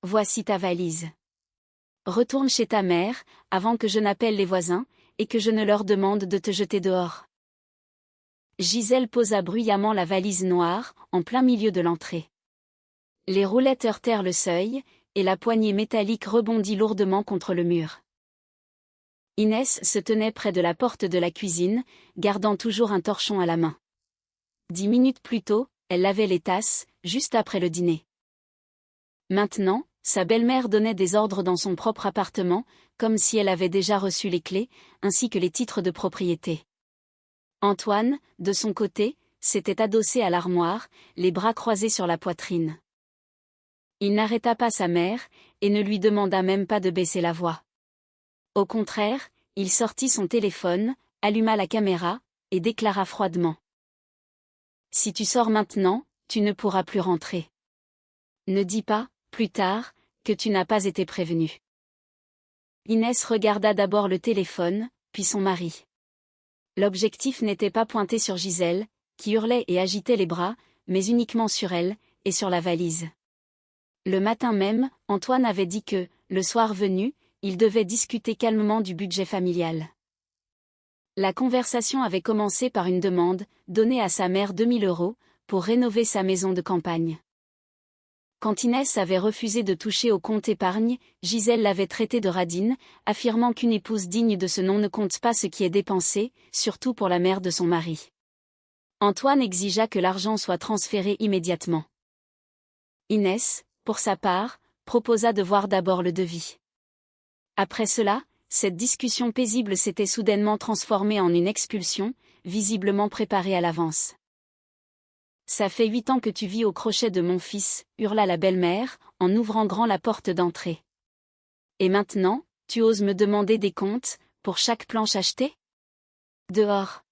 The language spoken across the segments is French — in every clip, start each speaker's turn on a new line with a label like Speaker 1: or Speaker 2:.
Speaker 1: Voici ta valise. Retourne chez ta mère, avant que je n'appelle les voisins, et que je ne leur demande de te jeter dehors. Gisèle posa bruyamment la valise noire, en plein milieu de l'entrée. Les roulettes heurtèrent le seuil, et la poignée métallique rebondit lourdement contre le mur. Inès se tenait près de la porte de la cuisine, gardant toujours un torchon à la main. 10 minutes plus tôt, elle lavait les tasses, juste après le dîner. Maintenant, sa belle-mère donnait des ordres dans son propre appartement, comme si elle avait déjà reçu les clés, ainsi que les titres de propriété. Antoine, de son côté, s'était adossé à l'armoire, les bras croisés sur la poitrine. Il n'arrêta pas sa mère, et ne lui demanda même pas de baisser la voix. Au contraire, il sortit son téléphone, alluma la caméra, et déclara froidement. « Si tu sors maintenant, tu ne pourras plus rentrer. Ne dis pas, plus tard, que tu n'as pas été prévenu. » Inès regarda d'abord le téléphone, puis son mari. L'objectif n'était pas pointé sur Gisèle, qui hurlait et agitait les bras, mais uniquement sur elle, et sur la valise. Le matin même, Antoine avait dit que, le soir venu, il devait discuter calmement du budget familial. La conversation avait commencé par une demande, donnée à sa mère 2000 €, pour rénover sa maison de campagne. Quand Inès avait refusé de toucher au compte épargne, Gisèle l'avait traitée de radine, affirmant qu'une épouse digne de ce nom ne compte pas ce qui est dépensé, surtout pour la mère de son mari. Antoine exigea que l'argent soit transféré immédiatement. Inès, pour sa part, proposa de voir d'abord le devis. Après cela, cette discussion paisible s'était soudainement transformée en une expulsion, visiblement préparée à l'avance. « Ça fait 8 ans que tu vis au crochet de mon fils, » hurla la belle-mère, en ouvrant grand la porte d'entrée. « Et maintenant, tu oses me demander des comptes, pour chaque planche achetée ? Dehors.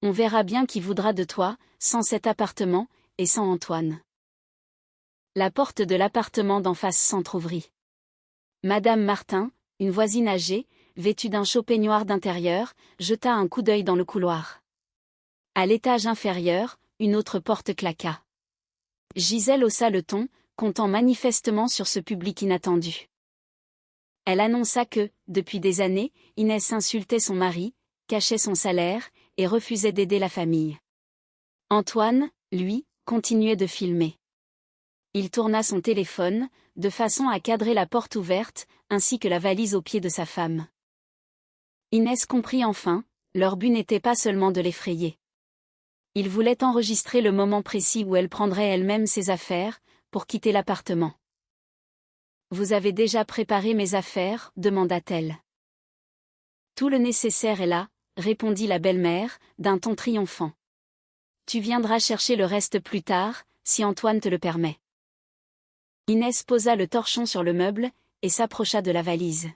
Speaker 1: On verra bien qui voudra de toi, sans cet appartement, et sans Antoine. » La porte de l'appartement d'en face s'entr'ouvrit. Madame Martin, une voisine âgée, vêtue d'un chaud peignoir d'intérieur, jeta un coup d'œil dans le couloir. À l'étage inférieur, une autre porte claqua. Gisèle haussa le ton, comptant manifestement sur ce public inattendu. Elle annonça que, depuis des années, Inès insultait son mari, cachait son salaire, et refusait d'aider la famille. Antoine, lui, continuait de filmer. Il tourna son téléphone, de façon à cadrer la porte ouverte, ainsi que la valise aux pieds de sa femme. Inès comprit enfin, leur but n'était pas seulement de l'effrayer. Il voulait enregistrer le moment précis où elle prendrait elle-même ses affaires, pour quitter l'appartement. « Vous avez déjà préparé mes affaires ?» demanda-t-elle. « Tout le nécessaire est là », répondit la belle-mère, d'un ton triomphant. « Tu viendras chercher le reste plus tard, si Antoine te le permet. » Inès posa le torchon sur le meuble, et s'approcha de la valise.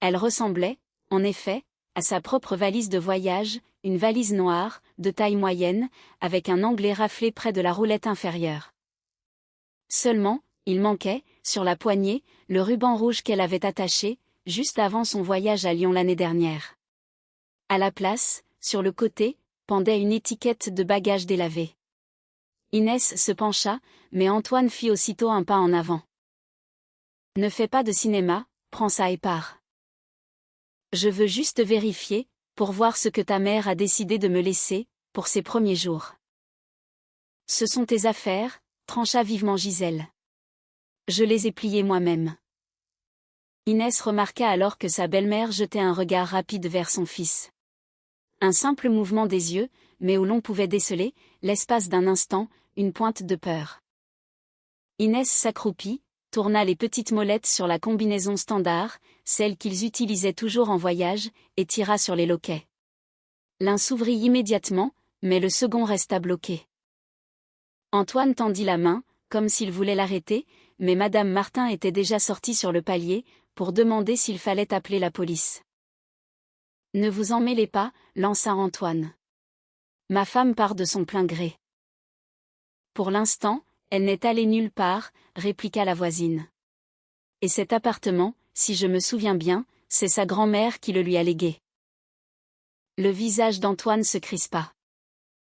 Speaker 1: Elle ressemblait, en effet, à sa propre valise de voyage, une valise noire, de taille moyenne, avec un onglet raflé près de la roulette inférieure. Seulement, il manquait, sur la poignée, le ruban rouge qu'elle avait attaché, juste avant son voyage à Lyon l'année dernière. À la place, sur le côté, pendait une étiquette de bagages délavés. Inès se pencha, mais Antoine fit aussitôt un pas en avant. « Ne fais pas de cinéma, prends ça et pars. Je veux juste vérifier, pour voir ce que ta mère a décidé de me laisser, pour ses premiers jours. » « Ce sont tes affaires, » trancha vivement Gisèle. « Je les ai pliées moi-même. » Inès remarqua alors que sa belle-mère jetait un regard rapide vers son fils. Un simple mouvement des yeux, mais où l'on pouvait déceler, l'espace d'un instant, une pointe de peur. Inès s'accroupit, tourna les petites molettes sur la combinaison standard, celle qu'ils utilisaient toujours en voyage, et tira sur les loquets. L'un s'ouvrit immédiatement, mais le second resta bloqué. Antoine tendit la main, comme s'il voulait l'arrêter, mais Madame Martin était déjà sortie sur le palier, pour demander s'il fallait appeler la police. « Ne vous en mêlez pas, » lança Antoine. « Ma femme part de son plein gré. » « Pour l'instant, elle n'est allée nulle part, » répliqua la voisine. « Et cet appartement, si je me souviens bien, c'est sa grand-mère qui le lui a légué. » Le visage d'Antoine se crispa.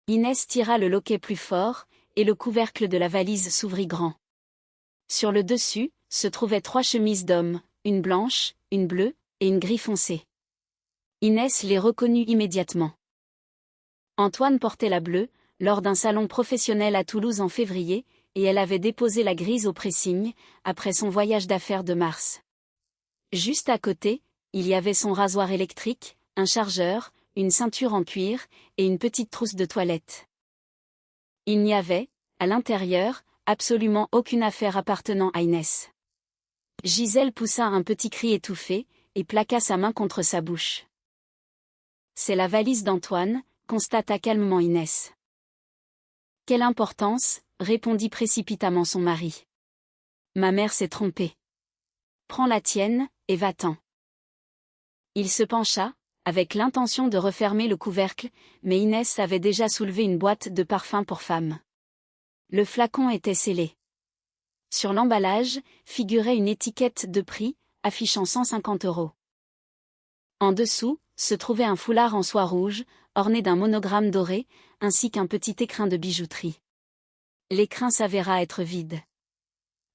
Speaker 1: Inès tira le loquet plus fort, et le couvercle de la valise s'ouvrit grand. Sur le dessus, se trouvaient 3 chemises d'homme, une blanche, une bleue, et une gris foncé. Inès les reconnut immédiatement. Antoine portait la bleue, lors d'un salon professionnel à Toulouse en février, et elle avait déposé la grise au pressing, après son voyage d'affaires de mars. Juste à côté, il y avait son rasoir électrique, un chargeur, une ceinture en cuir, et une petite trousse de toilette. Il n'y avait, à l'intérieur, absolument aucune affaire appartenant à Inès. Gisèle poussa un petit cri étouffé, et plaqua sa main contre sa bouche. « C'est la valise d'Antoine », constata calmement Inès. « Quelle importance », répondit précipitamment son mari. « Ma mère s'est trompée. Prends la tienne, et va-t'en. » Il se pencha, avec l'intention de refermer le couvercle, mais Inès avait déjà soulevé une boîte de parfum pour femme. Le flacon était scellé. Sur l'emballage, figurait une étiquette de prix, affichant 150 €. En dessous, se trouvait un foulard en soie rouge, orné d'un monogramme doré, ainsi qu'un petit écrin de bijouterie. L'écrin s'avéra être vide.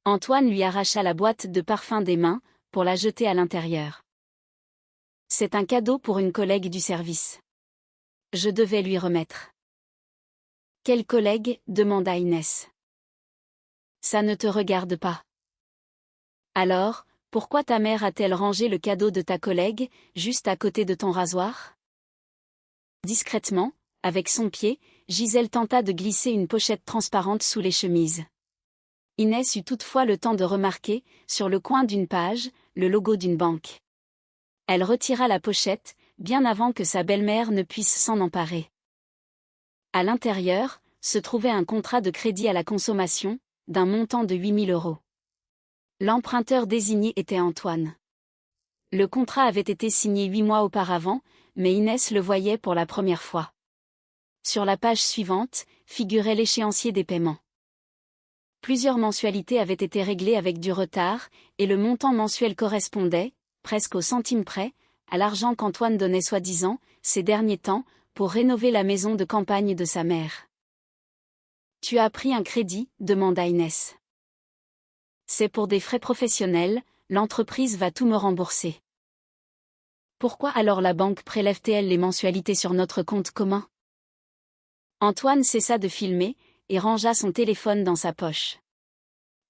Speaker 1: Antoine lui arracha la boîte de parfum des mains, pour la jeter à l'intérieur. « C'est un cadeau pour une collègue du service. Je devais lui remettre. »« Quelle collègue ?» demanda Inès. « Ça ne te regarde pas. »« Alors, pourquoi ta mère a-t-elle rangé le cadeau de ta collègue, juste à côté de ton rasoir ?» Discrètement, avec son pied, Gisèle tenta de glisser une pochette transparente sous les chemises. Inès eut toutefois le temps de remarquer, sur le coin d'une page, le logo d'une banque. Elle retira la pochette, bien avant que sa belle-mère ne puisse s'en emparer. À l'intérieur, se trouvait un contrat de crédit à la consommation, d'un montant de 8 000 €. L'emprunteur désigné était Antoine. Le contrat avait été signé 8 mois auparavant, mais Inès le voyait pour la première fois. Sur la page suivante, figurait l'échéancier des paiements. Plusieurs mensualités avaient été réglées avec du retard, et le montant mensuel correspondait, presque au centime près, à l'argent qu'Antoine donnait soi-disant, ces derniers temps, pour rénover la maison de campagne de sa mère. « Tu as pris un crédit ?» demanda Inès. « C'est pour des frais professionnels, l'entreprise va tout me rembourser. »« Pourquoi alors la banque prélève-t-elle les mensualités sur notre compte commun ?» Antoine cessa de filmer, et rangea son téléphone dans sa poche.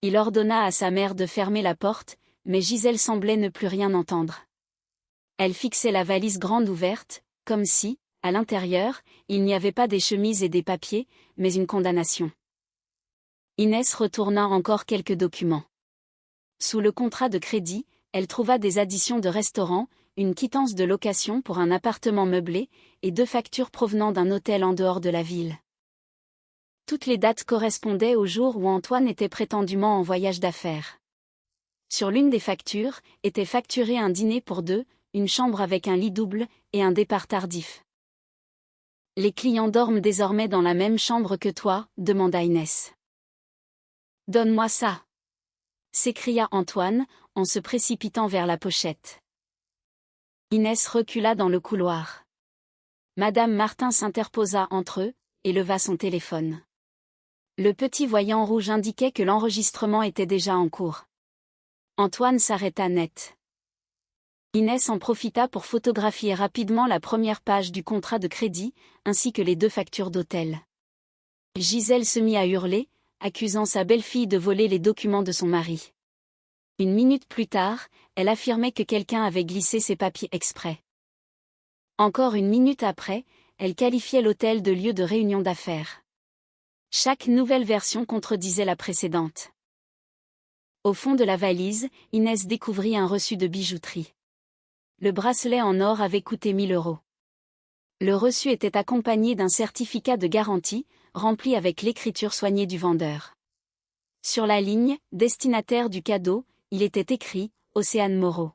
Speaker 1: Il ordonna à sa mère de fermer la porte, mais Gisèle semblait ne plus rien entendre. Elle fixait la valise grande ouverte, comme si, à l'intérieur, il n'y avait pas des chemises et des papiers, mais une condamnation. Inès retourna encore quelques documents. Sous le contrat de crédit, elle trouva des additions de restaurant, une quittance de location pour un appartement meublé, et 2 factures provenant d'un hôtel en dehors de la ville. Toutes les dates correspondaient au jour où Antoine était prétendument en voyage d'affaires. Sur l'une des factures, était facturé un dîner pour 2, une chambre avec un lit double, et un départ tardif. « Les clients dorment désormais dans la même chambre que toi ?» demanda Inès. « Donne-moi ça !» s'écria Antoine, en se précipitant vers la pochette. Inès recula dans le couloir. Madame Martin s'interposa entre eux, et leva son téléphone. Le petit voyant rouge indiquait que l'enregistrement était déjà en cours. Antoine s'arrêta net. Inès en profita pour photographier rapidement la première page du contrat de crédit, ainsi que les 2 factures d'hôtel. Gisèle se mit à hurler, accusant sa belle-fille de voler les documents de son mari. Une minute plus tard, elle affirmait que quelqu'un avait glissé ses papiers exprès. Encore une minute après, elle qualifiait l'hôtel de lieu de réunion d'affaires. Chaque nouvelle version contredisait la précédente. Au fond de la valise, Inès découvrit un reçu de bijouterie. Le bracelet en or avait coûté 1 000 €. Le reçu était accompagné d'un certificat de garantie, rempli avec l'écriture soignée du vendeur. Sur la ligne « Destinataire du cadeau », il était écrit « Océane Moreau ».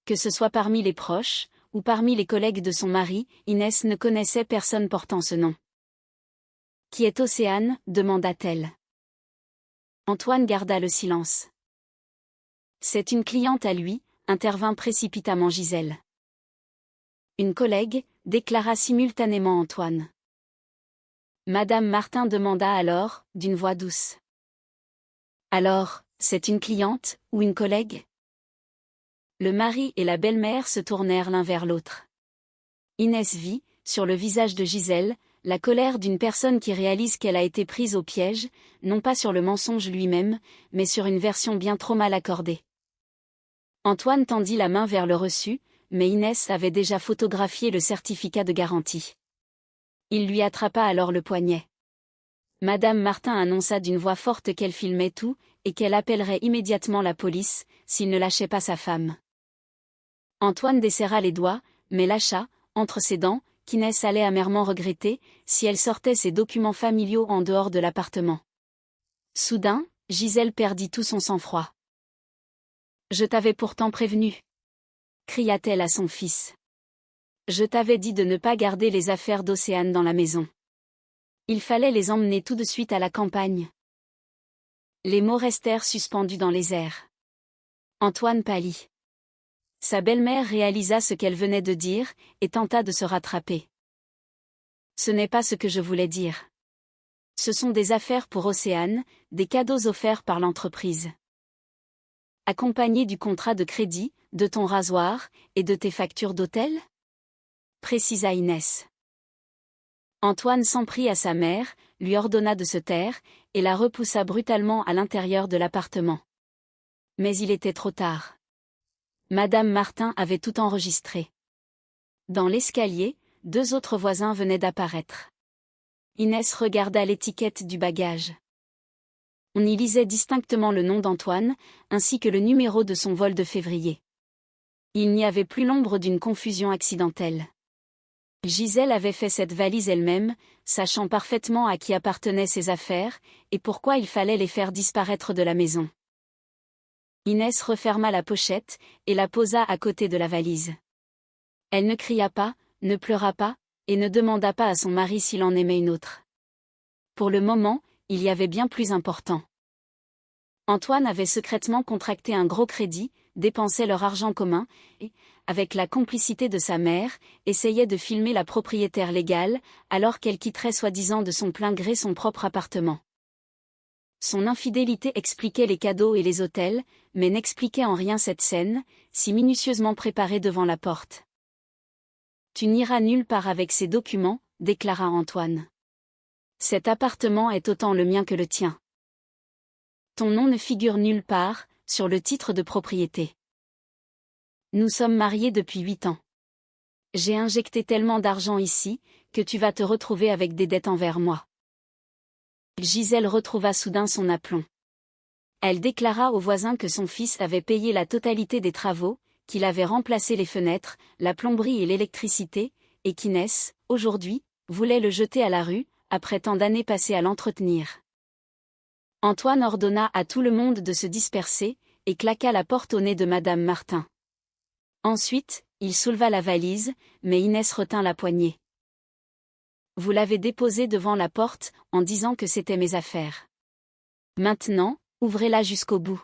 Speaker 1: Que ce soit parmi les proches, ou parmi les collègues de son mari, Inès ne connaissait personne portant ce nom. « Qui est Océane ?» demanda-t-elle. Antoine garda le silence. « C'est une cliente à lui », intervint précipitamment Gisèle. « Une collègue », déclara simultanément Antoine. Madame Martin demanda alors, d'une voix douce. « Alors, C'est une cliente, ou une collègue? Le mari et la belle-mère se tournèrent l'un vers l'autre. Inès vit, sur le visage de Gisèle, la colère d'une personne qui réalise qu'elle a été prise au piège, non pas sur le mensonge lui-même, mais sur une version bien trop mal accordée. Antoine tendit la main vers le reçu, mais Inès avait déjà photographié le certificat de garantie. Il lui attrapa alors le poignet. Madame Martin annonça d'une voix forte qu'elle filmait tout, et qu'elle appellerait immédiatement la police, s'il ne lâchait pas sa femme. Antoine desserra les doigts, mais lâcha, entre ses dents, qu'Inès allait amèrement regretter, si elle sortait ses documents familiaux en dehors de l'appartement. Soudain, Gisèle perdit tout son sang-froid. « Je t'avais pourtant prévenu !» cria-t-elle à son fils. « Je t'avais dit de ne pas garder les affaires d'Océane dans la maison. Il fallait les emmener tout de suite à la campagne. » Les mots restèrent suspendus dans les airs. Antoine pâlit. Sa belle-mère réalisa ce qu'elle venait de dire, et tenta de se rattraper. « Ce n'est pas ce que je voulais dire. Ce sont des affaires pour Océane, des cadeaux offerts par l'entreprise. Accompagnés du contrat de crédit, de ton rasoir, et de tes factures d'hôtel ?» précisa Inès. Antoine s'en prit à sa mère, lui ordonna de se taire, et la repoussa brutalement à l'intérieur de l'appartement. Mais il était trop tard. Madame Martin avait tout enregistré. Dans l'escalier, 2 autres voisins venaient d'apparaître. Inès regarda l'étiquette du bagage. On y lisait distinctement le nom d'Antoine, ainsi que le numéro de son vol de février. Il n'y avait plus l'ombre d'une confusion accidentelle. Gisèle avait fait cette valise elle-même, sachant parfaitement à qui appartenaient ses affaires, et pourquoi il fallait les faire disparaître de la maison. Inès referma la pochette, et la posa à côté de la valise. Elle ne cria pas, ne pleura pas, et ne demanda pas à son mari s'il en aimait une autre. Pour le moment, il y avait bien plus important. Antoine avait secrètement contracté un gros crédit, dépensait leur argent commun, et, avec la complicité de sa mère, essayait de filmer la propriétaire légale, alors qu'elle quitterait soi-disant de son plein gré son propre appartement. Son infidélité expliquait les cadeaux et les hôtels, mais n'expliquait en rien cette scène, si minutieusement préparée devant la porte. « Tu n'iras nulle part avec ces documents, » déclara Antoine. « Cet appartement est autant le mien que le tien. Ton nom ne figure nulle part, sur le titre de propriété. Nous sommes mariés depuis 8 ans. J'ai injecté tellement d'argent ici, que tu vas te retrouver avec des dettes envers moi. » Gisèle retrouva soudain son aplomb. Elle déclara aux voisins que son fils avait payé la totalité des travaux, qu'il avait remplacé les fenêtres, la plomberie et l'électricité, et qu'Inès, aujourd'hui, voulait le jeter à la rue, après tant d'années passées à l'entretenir. Antoine ordonna à tout le monde de se disperser, et claqua la porte au nez de Madame Martin. Ensuite, il souleva la valise, mais Inès retint la poignée. « Vous l'avez déposée devant la porte, en disant que c'était mes affaires. Maintenant, ouvrez-la jusqu'au bout. »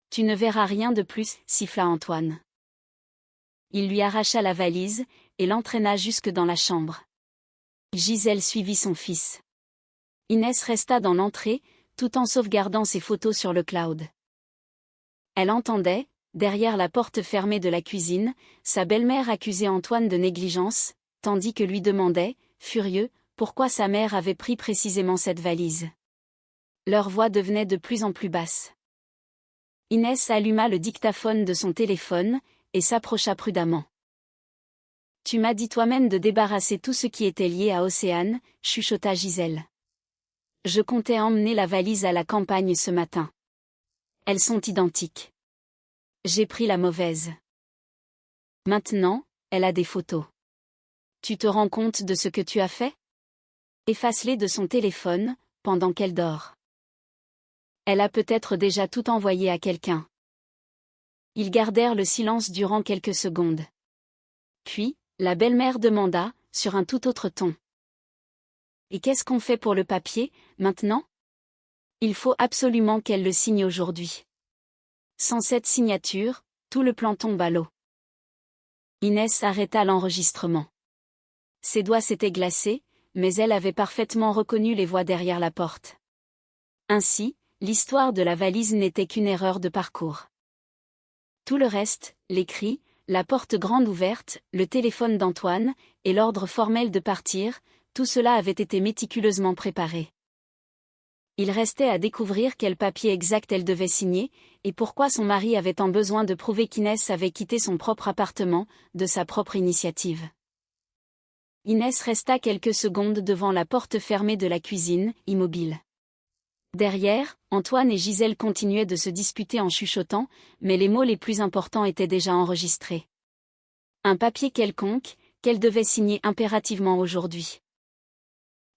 Speaker 1: « Tu ne verras rien de plus, » siffla Antoine. Il lui arracha la valise, et l'entraîna jusque dans la chambre. Gisèle suivit son fils. Inès resta dans l'entrée, tout en sauvegardant ses photos sur le cloud. Elle entendait, derrière la porte fermée de la cuisine, sa belle-mère accuser Antoine de négligence, tandis que lui demandait, furieux, pourquoi sa mère avait pris précisément cette valise. Leur voix devenait de plus en plus basse. Inès alluma le dictaphone de son téléphone, et s'approcha prudemment. « Tu m'as dit toi-même de débarrasser tout ce qui était lié à Océane, » chuchota Gisèle. « Je comptais emmener la valise à la campagne ce matin. Elles sont identiques. J'ai pris la mauvaise. Maintenant, elle a des photos. Tu te rends compte de ce que tu as fait ? Efface-les de son téléphone, pendant qu'elle dort. Elle a peut-être déjà tout envoyé à quelqu'un. » Ils gardèrent le silence durant quelques secondes. Puis, la belle-mère demanda, sur un tout autre ton. « Et qu'est-ce qu'on fait pour le papier, maintenant ? Il faut absolument qu'elle le signe aujourd'hui. Sans cette signature, tout le plan tombe à l'eau. » Inès arrêta l'enregistrement. Ses doigts s'étaient glacés, mais elle avait parfaitement reconnu les voix derrière la porte. Ainsi, l'histoire de la valise n'était qu'une erreur de parcours. Tout le reste, les cris, la porte grande ouverte, le téléphone d'Antoine, et l'ordre formel de partir, tout cela avait été méticuleusement préparé. Il restait à découvrir quel papier exact elle devait signer, et pourquoi son mari avait tant besoin de prouver qu'Inès avait quitté son propre appartement, de sa propre initiative. Inès resta quelques secondes devant la porte fermée de la cuisine, immobile. Derrière, Antoine et Gisèle continuaient de se disputer en chuchotant, mais les mots les plus importants étaient déjà enregistrés. Un papier quelconque, qu'elle devait signer impérativement aujourd'hui.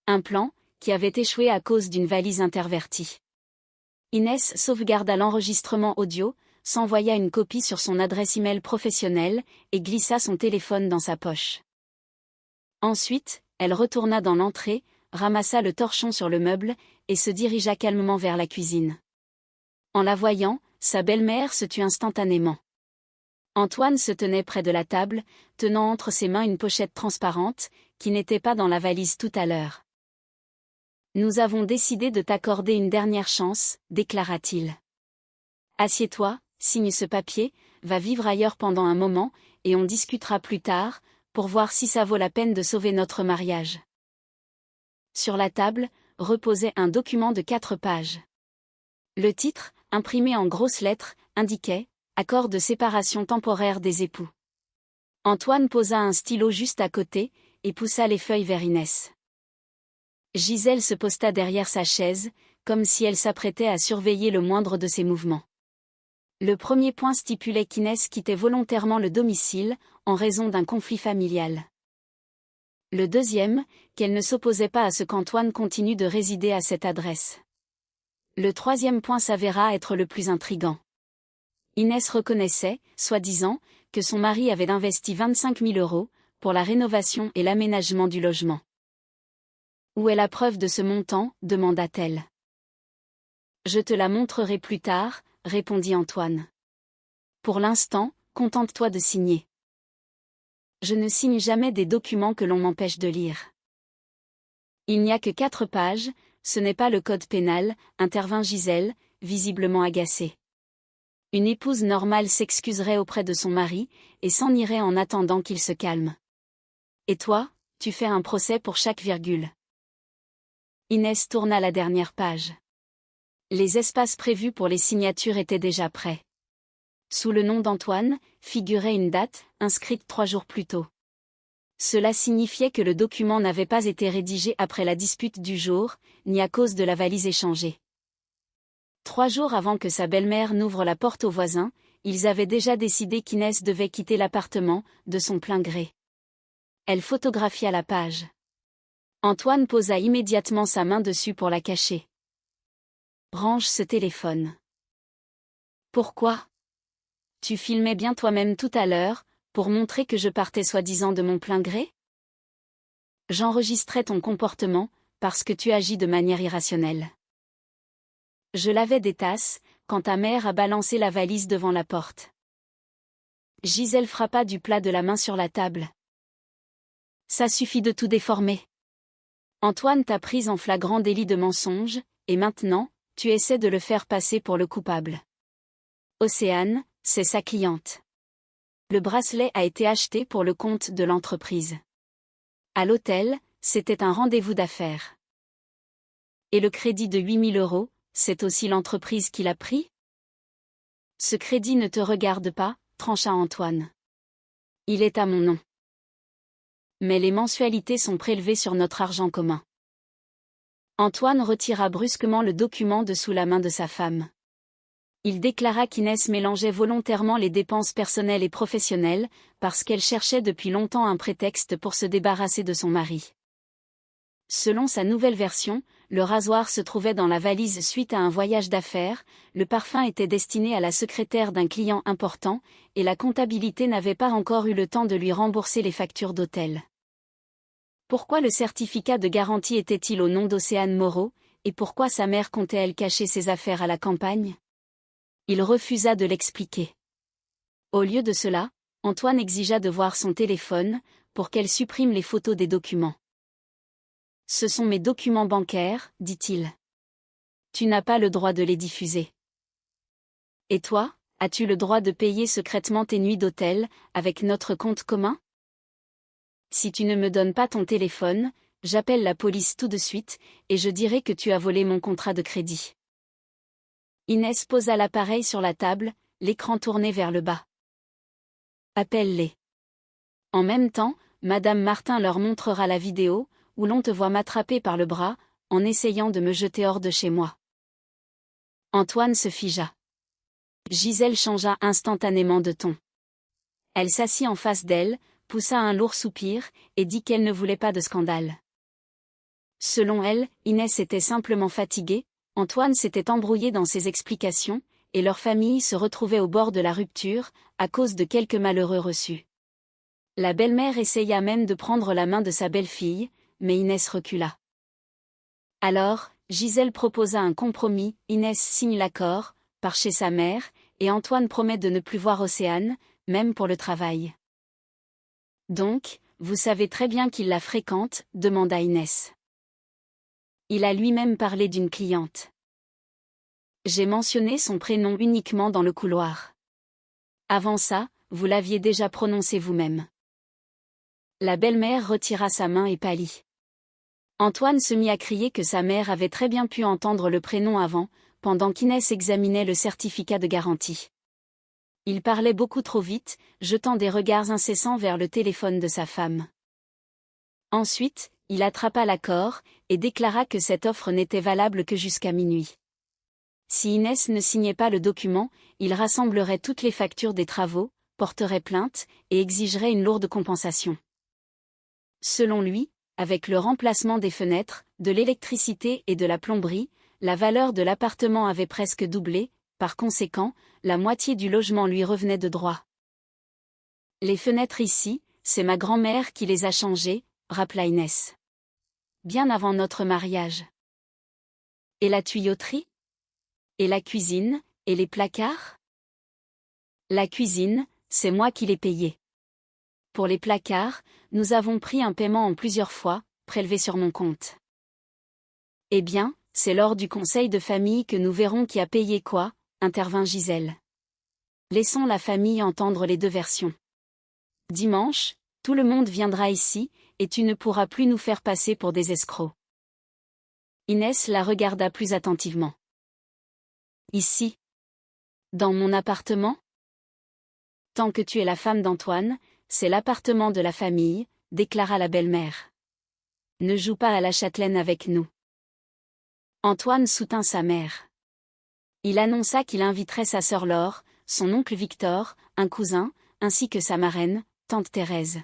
Speaker 1: Un plan, qui avait échoué à cause d'une valise intervertie. Inès sauvegarda l'enregistrement audio, s'envoya une copie sur son adresse email professionnelle, et glissa son téléphone dans sa poche. Ensuite, elle retourna dans l'entrée, ramassa le torchon sur le meuble, et se dirigea calmement vers la cuisine. En la voyant, sa belle-mère se tut instantanément. Antoine se tenait près de la table, tenant entre ses mains une pochette transparente, qui n'était pas dans la valise tout à l'heure. « Nous avons décidé de t'accorder une dernière chance, déclara-t-il. Assieds-toi, signe ce papier, va vivre ailleurs pendant un moment, et on discutera plus tard, pour voir si ça vaut la peine de sauver notre mariage. » Sur la table, reposait un document de 4 pages. Le titre, imprimé en grosses lettres, indiquait « Accord de séparation temporaire des époux ». Antoine posa un stylo juste à côté, et poussa les feuilles vers Inès. Gisèle se posta derrière sa chaise, comme si elle s'apprêtait à surveiller le moindre de ses mouvements. Le premier point stipulait qu'Inès quittait volontairement le domicile, en raison d'un conflit familial. Le deuxième, qu'elle ne s'opposait pas à ce qu'Antoine continue de résider à cette adresse. Le troisième point s'avéra être le plus intrigant. Inès reconnaissait, soi-disant, que son mari avait investi 25 000 € pour la rénovation et l'aménagement du logement. « Où est la preuve de ce montant ?» demanda-t-elle. « Je te la montrerai plus tard », répondit Antoine. « Pour l'instant, contente-toi de signer. » « Je ne signe jamais des documents que l'on m'empêche de lire. »« Il n'y a que 4 pages, ce n'est pas le code pénal, » intervint Gisèle, visiblement agacée. Une épouse normale s'excuserait auprès de son mari, et s'en irait en attendant qu'il se calme. Et toi, tu fais un procès pour chaque virgule. Inès tourna la dernière page. Les espaces prévus pour les signatures étaient déjà prêts. Sous le nom d'Antoine, figurait une date, inscrite 3 jours plus tôt. Cela signifiait que le document n'avait pas été rédigé après la dispute du jour, ni à cause de la valise échangée. 3 jours avant que sa belle-mère n'ouvre la porte aux voisins, ils avaient déjà décidé qu'Inès devait quitter l'appartement, de son plein gré. Elle photographia la page. Antoine posa immédiatement sa main dessus pour la cacher. « Range ce téléphone. »« Pourquoi ? Tu filmais bien toi-même tout à l'heure, pour montrer que je partais soi-disant de mon plein gré ? J'enregistrais ton comportement, parce que tu agis de manière irrationnelle. Je lavais des tasses, quand ta mère a balancé la valise devant la porte. » Gisèle frappa du plat de la main sur la table. « Ça suffit de tout déformer. Antoine t'a prise en flagrant délit de mensonge, et maintenant, tu essaies de le faire passer pour le coupable. Océane, c'est sa cliente. Le bracelet a été acheté pour le compte de l'entreprise. À l'hôtel, c'était un rendez-vous d'affaires. Et le crédit de 8 000 €, c'est aussi l'entreprise qui l'a pris ? Ce crédit ne te regarde pas, trancha Antoine. Il est à mon nom. Mais les mensualités sont prélevées sur notre argent commun. Antoine retira brusquement le document de sous la main de sa femme. Il déclara qu'Inès mélangeait volontairement les dépenses personnelles et professionnelles, parce qu'elle cherchait depuis longtemps un prétexte pour se débarrasser de son mari. Selon sa nouvelle version, le rasoir se trouvait dans la valise suite à un voyage d'affaires, le parfum était destiné à la secrétaire d'un client important, et la comptabilité n'avait pas encore eu le temps de lui rembourser les factures d'hôtel. Pourquoi le certificat de garantie était-il au nom d'Océane Moreau, et pourquoi sa mère comptait-elle cacher ses affaires à la campagne ? Il refusa de l'expliquer. Au lieu de cela, Antoine exigea de voir son téléphone, pour qu'elle supprime les photos des documents. « Ce sont mes documents bancaires, dit-il. tu n'as pas le droit de les diffuser. Et toi, as-tu le droit de payer secrètement tes nuits d'hôtel, avec notre compte commun? Si tu ne me donnes pas ton téléphone, j'appelle la police tout de suite, et je dirai que tu as volé mon contrat de crédit. Inès posa l'appareil sur la table, l'écran tourné vers le bas. Appelle-les. En même temps, Madame Martin leur montrera la vidéo, où l'on te voit m'attraper par le bras, en essayant de me jeter hors de chez moi. Antoine se figea. Gisèle changea instantanément de ton. Elle s'assit en face d'elle, poussa un lourd soupir, et dit qu'elle ne voulait pas de scandale. Selon elle, Inès était simplement fatiguée, Antoine s'était embrouillé dans ses explications, et leur famille se retrouvait au bord de la rupture, à cause de quelques malheureux reçus. La belle-mère essaya même de prendre la main de sa belle-fille, mais Inès recula. Alors, Gisèle proposa un compromis, Inès signe l'accord, part chez sa mère, et Antoine promet de ne plus voir Océane, même pour le travail. Donc, vous savez très bien qu'il la fréquente, demanda Inès. Il a lui-même parlé d'une cliente. J'ai mentionné son prénom uniquement dans le couloir. Avant ça, vous l'aviez déjà prononcé vous-même. La belle-mère retira sa main et pâlit. Antoine se mit à crier que sa mère avait très bien pu entendre le prénom avant, pendant qu'Inès examinait le certificat de garantie. Il parlait beaucoup trop vite, jetant des regards incessants vers le téléphone de sa femme. Ensuite, il attrapa l'accord, et déclara que cette offre n'était valable que jusqu'à minuit. Si Inès ne signait pas le document, il rassemblerait toutes les factures des travaux, porterait plainte, et exigerait une lourde compensation. Selon lui, avec le remplacement des fenêtres, de l'électricité et de la plomberie, la valeur de l'appartement avait presque doublé, par conséquent, la moitié du logement lui revenait de droit. Les fenêtres ici, c'est ma grand-mère qui les a changées, rappela Inès. Bien avant notre mariage. Et la tuyauterie? Et la cuisine, et les placards? La cuisine, c'est moi qui l'ai payée. Pour les placards, nous avons pris un paiement en plusieurs fois, prélevé sur mon compte. Eh bien, c'est lors du conseil de famille que nous verrons qui a payé quoi, intervint Gisèle. Laissons la famille entendre les deux versions. Dimanche, tout le monde viendra ici, et tu ne pourras plus nous faire passer pour des escrocs. Inès la regarda plus attentivement. Ici? Dans mon appartement? Tant que tu es la femme d'Antoine, c'est l'appartement de la famille, déclara la belle-mère. Ne joue pas à la châtelaine avec nous. Antoine soutint sa mère. Il annonça qu'il inviterait sa sœur Laure, son oncle Victor, un cousin, ainsi que sa marraine, tante Thérèse.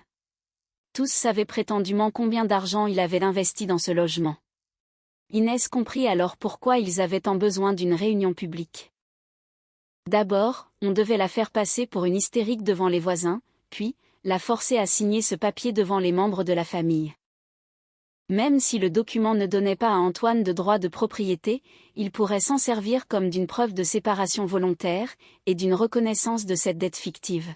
Speaker 1: Tous savaient prétendument combien d'argent il avait investi dans ce logement. Inès comprit alors pourquoi ils avaient tant besoin d'une réunion publique. D'abord, on devait la faire passer pour une hystérique devant les voisins, puis, la forcer à signer ce papier devant les membres de la famille. Même si le document ne donnait pas à Antoine de droit de propriété, il pourrait s'en servir comme d'une preuve de séparation volontaire, et d'une reconnaissance de cette dette fictive.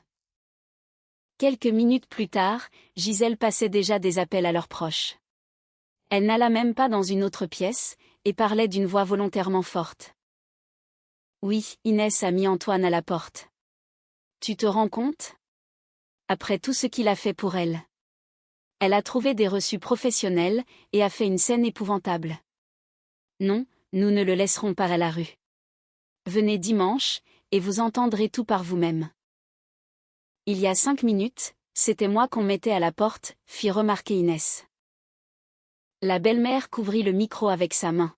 Speaker 1: Quelques minutes plus tard, Gisèle passait déjà des appels à leurs proches. Elle n'alla même pas dans une autre pièce, et parlait d'une voix volontairement forte. Oui, Inès a mis Antoine à la porte. Tu te rends compte? Après tout ce qu'il a fait pour elle. Elle a trouvé des reçus professionnels, et a fait une scène épouvantable. Non, nous ne le laisserons pas à la rue. Venez dimanche, et vous entendrez tout par vous-même. Il y a 5 minutes, c'était moi qu'on mettait à la porte, fit remarquer Inès. La belle-mère couvrit le micro avec sa main.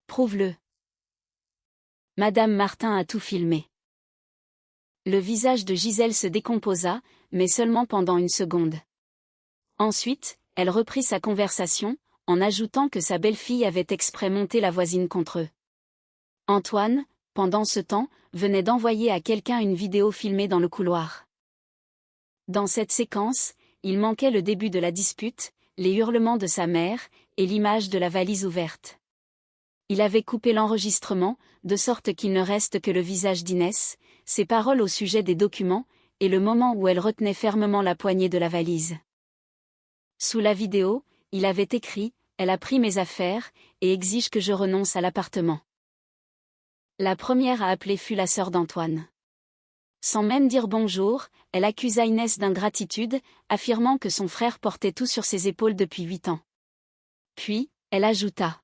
Speaker 1: Prouve-le. Madame Martin a tout filmé. Le visage de Gisèle se décomposa, mais seulement pendant une seconde. Ensuite, elle reprit sa conversation, en ajoutant que sa belle-fille avait exprès monté la voisine contre eux. Antoine, pendant ce temps, venait d'envoyer à quelqu'un une vidéo filmée dans le couloir. Dans cette séquence, il manquait le début de la dispute, les hurlements de sa mère, et l'image de la valise ouverte. Il avait coupé l'enregistrement, de sorte qu'il ne reste que le visage d'Inès, ses paroles au sujet des documents, et le moment où elle retenait fermement la poignée de la valise. Sous la vidéo, il avait écrit « elle a pris mes affaires, et exige que je renonce à l'appartement. La première à appeler fut la sœur d'Antoine. Sans même dire bonjour, elle accusa Inès d'ingratitude, affirmant que son frère portait tout sur ses épaules depuis 8 ans. Puis, elle ajouta.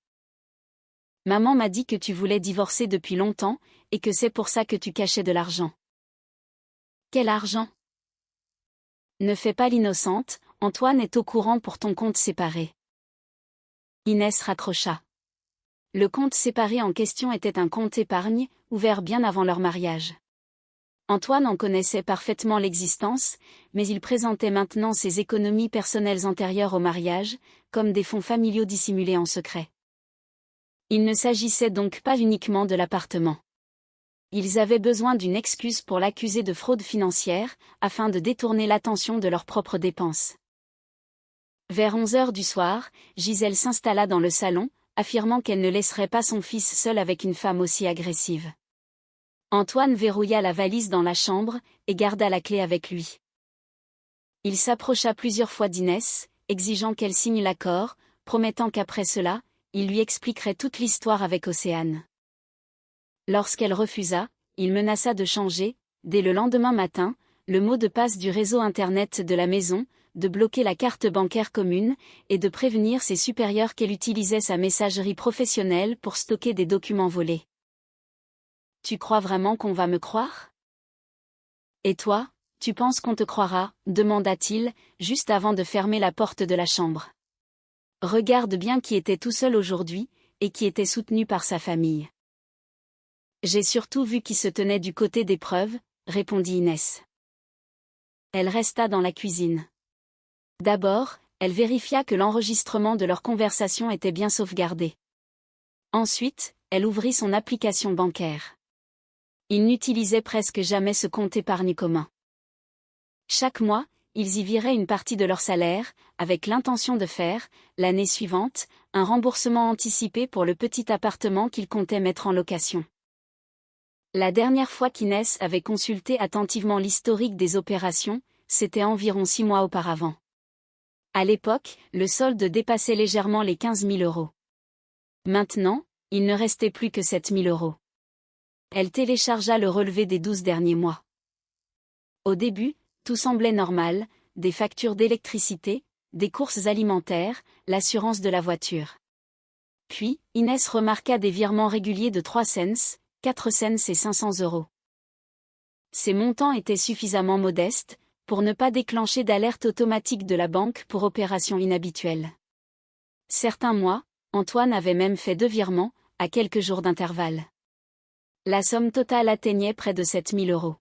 Speaker 1: Maman m'a dit que tu voulais divorcer depuis longtemps, et que c'est pour ça que tu cachais de l'argent. Quel argent? Ne fais pas l'innocente, Antoine est au courant pour ton compte séparé. Inès raccrocha. Le compte séparé en question était un compte épargne, ouvert bien avant leur mariage. Antoine en connaissait parfaitement l'existence, mais il présentait maintenant ses économies personnelles antérieures au mariage, comme des fonds familiaux dissimulés en secret. Il ne s'agissait donc pas uniquement de l'appartement. Ils avaient besoin d'une excuse pour l'accuser de fraude financière, afin de détourner l'attention de leurs propres dépenses. Vers 11 heures du soir, Gisèle s'installa dans le salon, affirmant qu'elle ne laisserait pas son fils seul avec une femme aussi agressive. Antoine verrouilla la valise dans la chambre, et garda la clé avec lui. Il s'approcha plusieurs fois d'Inès, exigeant qu'elle signe l'accord, promettant qu'après cela, il lui expliquerait toute l'histoire avec Océane. Lorsqu'elle refusa, il menaça de changer, dès le lendemain matin, le mot de passe du réseau Internet de la maison, de bloquer la carte bancaire commune, et de prévenir ses supérieurs qu'elle utilisait sa messagerie professionnelle pour stocker des documents volés. Tu crois vraiment qu'on va me croire? Et toi, tu penses qu'on te croira, demanda-t-il, juste avant de fermer la porte de la chambre. Regarde bien qui était tout seul aujourd'hui, et qui était soutenu par sa famille. J'ai surtout vu qui se tenait du côté des preuves, répondit Inès. Elle resta dans la cuisine. D'abord, elle vérifia que l'enregistrement de leur conversation était bien sauvegardé. Ensuite, elle ouvrit son application bancaire. Ils n'utilisaient presque jamais ce compte épargne commun. Chaque mois, ils y viraient une partie de leur salaire, avec l'intention de faire, l'année suivante, un remboursement anticipé pour le petit appartement qu'ils comptaient mettre en location. La dernière fois qu'Inès avait consulté attentivement l'historique des opérations, c'était environ 6 mois auparavant. À l'époque, le solde dépassait légèrement les 15 000 euros. Maintenant, il ne restait plus que 7 000 euros. Elle téléchargea le relevé des 12 derniers mois. Au début, tout semblait normal, des factures d'électricité, des courses alimentaires, l'assurance de la voiture. Puis, Inès remarqua des virements réguliers de 3 cents, 4 cents et 500 euros. Ces montants étaient suffisamment modestes, pour ne pas déclencher d'alerte automatique de la banque pour opérations inhabituelles. Certains mois, Antoine avait même fait 2 virements, à quelques jours d'intervalle. La somme totale atteignait près de 7 000 euros.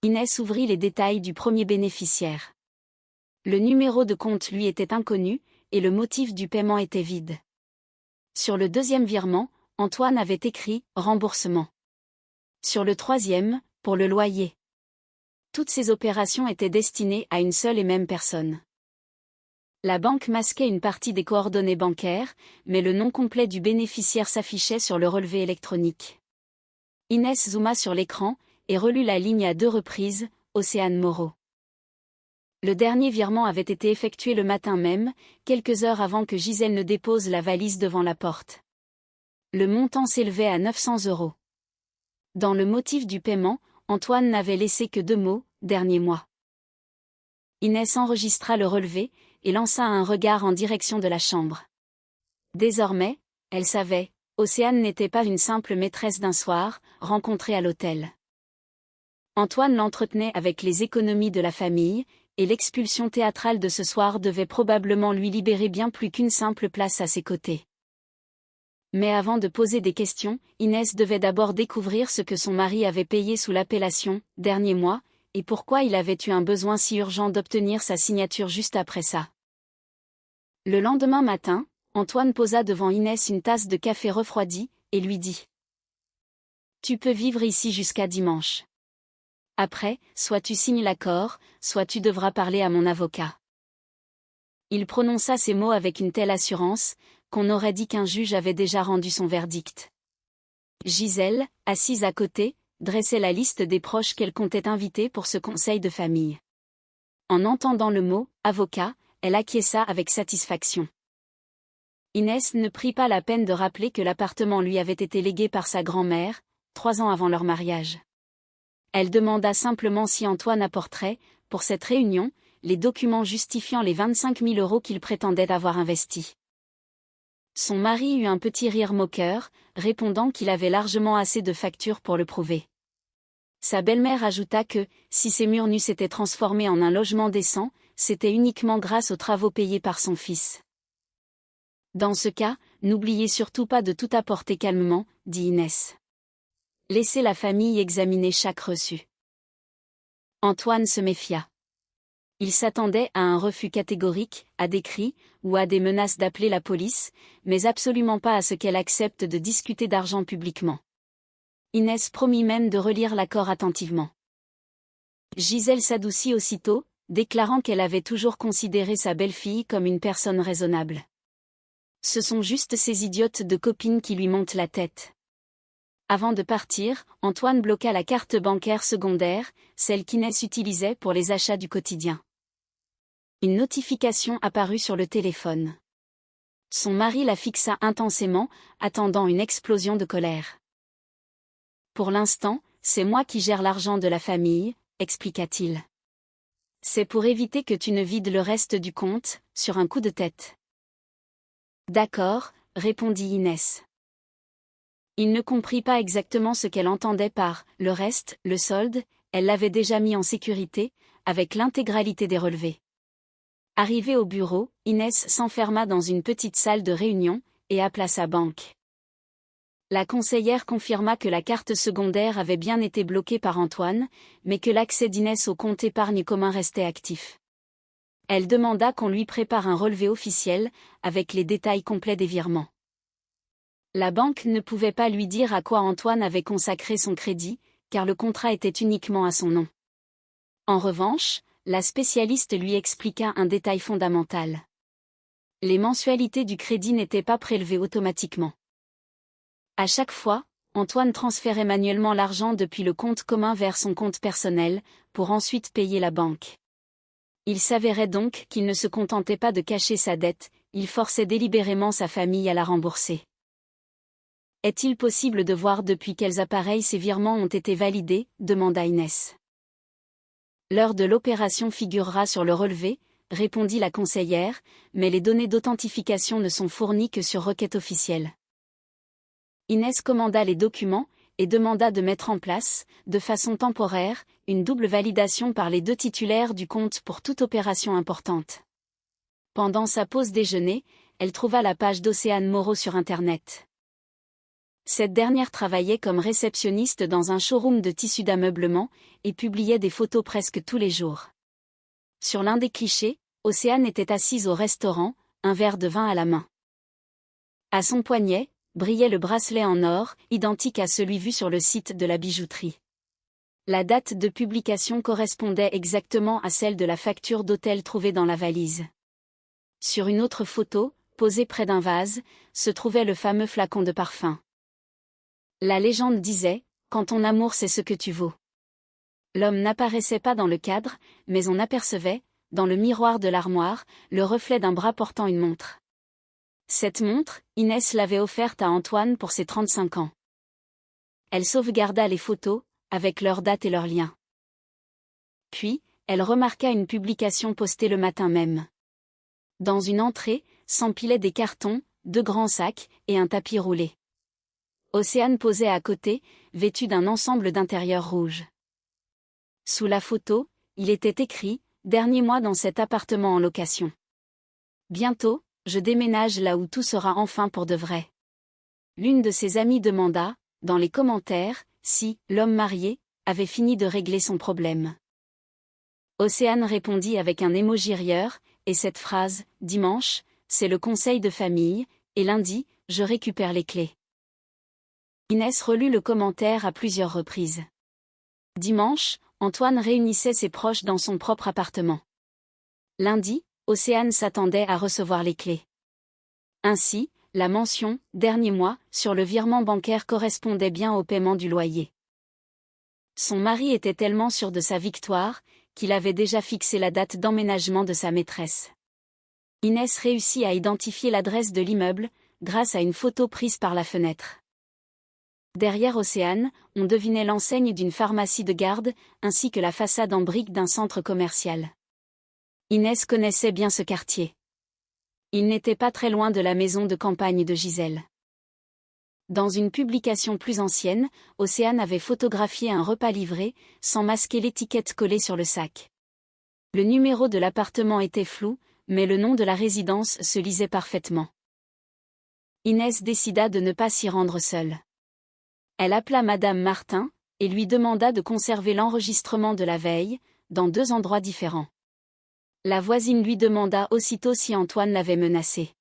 Speaker 1: Inès ouvrit les détails du premier bénéficiaire. Le numéro de compte lui était inconnu, et le motif du paiement était vide. Sur le deuxième virement, Antoine avait écrit « remboursement ». Sur le troisième, pour le loyer. Toutes ces opérations étaient destinées à une seule et même personne. La banque masquait une partie des coordonnées bancaires, mais le nom complet du bénéficiaire s'affichait sur le relevé électronique. Inès zooma sur l'écran, et relut la ligne à 2 reprises, Océane Moreau. Le dernier virement avait été effectué le matin même, quelques heures avant que Gisèle ne dépose la valise devant la porte. Le montant s'élevait à 900 euros. Dans le motif du paiement, Antoine n'avait laissé que 2 mots, dernier mois. Inès enregistra le relevé, et lança un regard en direction de la chambre. Désormais, elle savait, Océane n'était pas une simple maîtresse d'un soir, rencontrée à l'hôtel. Antoine l'entretenait avec les économies de la famille, et l'expulsion théâtrale de ce soir devait probablement lui libérer bien plus qu'une simple place à ses côtés. Mais avant de poser des questions, Inès devait d'abord découvrir ce que son mari avait payé sous l'appellation « dernier mois », et pourquoi il avait eu un besoin si urgent d'obtenir sa signature juste après ça. Le lendemain matin, Antoine posa devant Inès une tasse de café refroidi, et lui dit « Tu peux vivre ici jusqu'à dimanche. Après, soit tu signes l'accord, soit tu devras parler à mon avocat. » Il prononça ces mots avec une telle assurance, qu'on aurait dit qu'un juge avait déjà rendu son verdict. Gisèle, assise à côté, dressait la liste des proches qu'elle comptait inviter pour ce conseil de famille. En entendant le mot « avocat », elle acquiesça avec satisfaction. Inès ne prit pas la peine de rappeler que l'appartement lui avait été légué par sa grand-mère, 3 ans avant leur mariage. Elle demanda simplement si Antoine apporterait, pour cette réunion, les documents justifiant les 25 000 € qu'il prétendait avoir investis. Son mari eut un petit rire moqueur, répondant qu'il avait largement assez de factures pour le prouver. Sa belle-mère ajouta que, si ses murs nus s'étaient transformés en un logement décent, c'était uniquement grâce aux travaux payés par son fils. Dans ce cas, n'oubliez surtout pas de tout apporter calmement, dit Inès. Laissez la famille examiner chaque reçu. Antoine se méfia. Il s'attendait à un refus catégorique, à des cris, ou à des menaces d'appeler la police, mais absolument pas à ce qu'elle accepte de discuter d'argent publiquement. Inès promit même de relire l'accord attentivement. Gisèle s'adoucit aussitôt, déclarant qu'elle avait toujours considéré sa belle-fille comme une personne raisonnable. Ce sont juste ces idiotes de copines qui lui montent la tête. Avant de partir, Antoine bloqua la carte bancaire secondaire, celle qu'Inès utilisait pour les achats du quotidien. Une notification apparut sur le téléphone. Son mari la fixa intensément, attendant une explosion de colère. Pour l'instant, c'est moi qui gère l'argent de la famille, expliqua-t-il. C'est pour éviter que tu ne vides le reste du compte, sur un coup de tête. D'accord, répondit Inès. Il ne comprit pas exactement ce qu'elle entendait par « le reste », le solde, elle l'avait déjà mis en sécurité, avec l'intégralité des relevés. Arrivée au bureau, Inès s'enferma dans une petite salle de réunion, et appela sa banque. La conseillère confirma que la carte secondaire avait bien été bloquée par Antoine, mais que l'accès d'Inès au compte épargne commun restait actif. Elle demanda qu'on lui prépare un relevé officiel, avec les détails complets des virements. La banque ne pouvait pas lui dire à quoi Antoine avait consacré son crédit, car le contrat était uniquement à son nom. En revanche, la spécialiste lui expliqua un détail fondamental. Les mensualités du crédit n'étaient pas prélevées automatiquement. À chaque fois, Antoine transférait manuellement l'argent depuis le compte commun vers son compte personnel, pour ensuite payer la banque. Il s'avérait donc qu'il ne se contentait pas de cacher sa dette, il forçait délibérément sa famille à la rembourser. Est-il possible de voir depuis quels appareils ces virements ont été validés, demanda Inès. L'heure de l'opération figurera sur le relevé, répondit la conseillère, mais les données d'authentification ne sont fournies que sur requête officielle. Inès commanda les documents, et demanda de mettre en place, de façon temporaire, une double validation par les 2 titulaires du compte pour toute opération importante. Pendant sa pause déjeuner, elle trouva la page d'Océane Moreau sur Internet. Cette dernière travaillait comme réceptionniste dans un showroom de tissus d'ameublement, et publiait des photos presque tous les jours. Sur l'un des clichés, Océane était assise au restaurant, un verre de vin à la main. À son poignet, brillait le bracelet en or, identique à celui vu sur le site de la bijouterie. La date de publication correspondait exactement à celle de la facture d'hôtel trouvée dans la valise. Sur une autre photo, posée près d'un vase, se trouvait le fameux flacon de parfum. La légende disait « Quand ton amour sait ce que tu vaux ». L'homme n'apparaissait pas dans le cadre, mais on apercevait, dans le miroir de l'armoire, le reflet d'un bras portant une montre. Cette montre, Inès l'avait offerte à Antoine pour ses 35 ans. Elle sauvegarda les photos, avec leur date et leur lien. Puis, elle remarqua une publication postée le matin même. Dans une entrée, s'empilaient des cartons, 2 grands sacs, et un tapis roulé. Océane posait à côté, vêtue d'un ensemble d'intérieur rouge. Sous la photo, il était écrit « Dernier mois dans cet appartement en location. Bientôt, je déménage là où tout sera enfin pour de vrai. » L'une de ses amies demanda, dans les commentaires, si l'homme marié avait fini de régler son problème. Océane répondit avec un émoji rieur, et cette phrase « Dimanche, c'est le conseil de famille, et lundi, je récupère les clés. » Inès relut le commentaire à plusieurs reprises. Dimanche, Antoine réunissait ses proches dans son propre appartement. Lundi, Océane s'attendait à recevoir les clés. Ainsi, la mention « dernier mois » sur le virement bancaire correspondait bien au paiement du loyer. Son mari était tellement sûr de sa victoire, qu'il avait déjà fixé la date d'emménagement de sa maîtresse. Inès réussit à identifier l'adresse de l'immeuble, grâce à une photo prise par la fenêtre. Derrière Océane, on devinait l'enseigne d'une pharmacie de garde, ainsi que la façade en briques d'un centre commercial. Inès connaissait bien ce quartier. Il n'était pas très loin de la maison de campagne de Gisèle. Dans une publication plus ancienne, Océane avait photographié un repas livré, sans masquer l'étiquette collée sur le sac. Le numéro de l'appartement était flou, mais le nom de la résidence se lisait parfaitement. Inès décida de ne pas s'y rendre seule. Elle appela Madame Martin, et lui demanda de conserver l'enregistrement de la veille, dans 2 endroits différents. La voisine lui demanda aussitôt si Antoine l'avait menacée.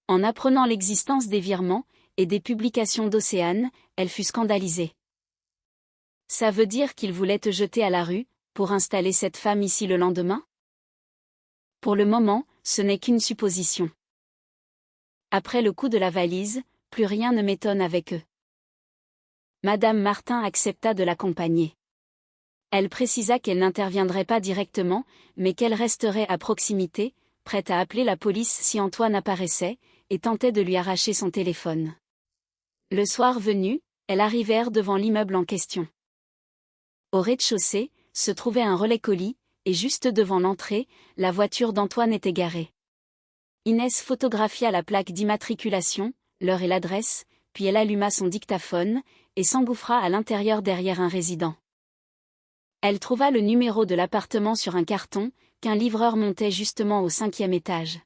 Speaker 1: En apprenant l'existence des virements, et des publications d'Océane, elle fut scandalisée. « Ça veut dire qu'il voulait te jeter à la rue, pour installer cette femme ici le lendemain ? Pour le moment, ce n'est qu'une supposition. Après le coup de la valise, plus rien ne m'étonne avec eux. » Madame Martin accepta de l'accompagner. Elle précisa qu'elle n'interviendrait pas directement, mais qu'elle resterait à proximité, prête à appeler la police si Antoine apparaissait, et tentait de lui arracher son téléphone. Le soir venu, elles arrivèrent devant l'immeuble en question. Au rez-de-chaussée, se trouvait un relais colis, et juste devant l'entrée, la voiture d'Antoine était garée. Inès photographia la plaque d'immatriculation, l'heure et l'adresse, puis elle alluma son dictaphone, et s'engouffra à l'intérieur derrière un résident. Elle trouva le numéro de l'appartement sur un carton, qu'un livreur montait justement au 5e étage.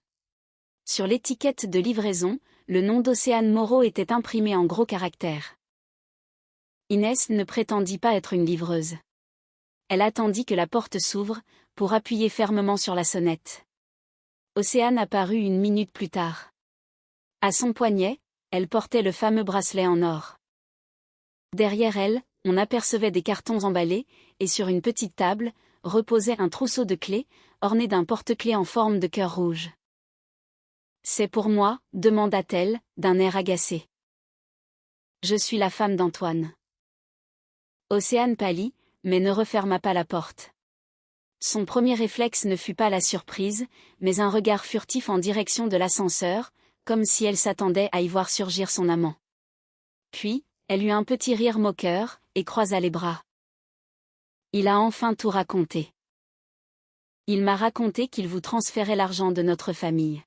Speaker 1: Sur l'étiquette de livraison, le nom d'Océane Moreau était imprimé en gros caractères. Inès ne prétendit pas être une livreuse. Elle attendit que la porte s'ouvre, pour appuyer fermement sur la sonnette. Océane apparut 1 minute plus tard. À son poignet, elle portait le fameux bracelet en or. Derrière elle, on apercevait des cartons emballés, et sur une petite table, reposait un trousseau de clés, orné d'un porte-clés en forme de cœur rouge. « C'est pour moi ?» demanda-t-elle, d'un air agacé. « Je suis la femme d'Antoine. » Océane pâlit, mais ne referma pas la porte. Son premier réflexe ne fut pas la surprise, mais un regard furtif en direction de l'ascenseur, comme si elle s'attendait à y voir surgir son amant. Puis, elle eut un petit rire moqueur, et croisa les bras. Il a enfin tout raconté. Il m'a raconté qu'il vous transférait l'argent de notre famille.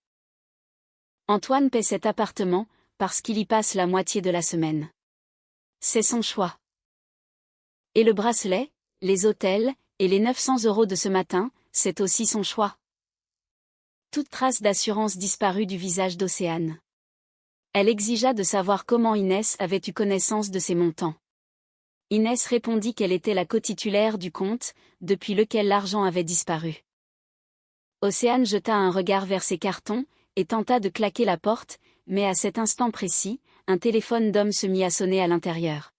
Speaker 1: Antoine paie cet appartement, parce qu'il y passe la moitié de la semaine. C'est son choix. Et le bracelet, les hôtels, et les 900 € de ce matin, c'est aussi son choix. Toute trace d'assurance disparut du visage d'Océane. Elle exigea de savoir comment Inès avait eu connaissance de ces montants. Inès répondit qu'elle était la cotitulaire du compte, depuis lequel l'argent avait disparu. Océane jeta un regard vers ses cartons, et tenta de claquer la porte, mais à cet instant précis, un téléphone d'homme se mit à sonner à l'intérieur.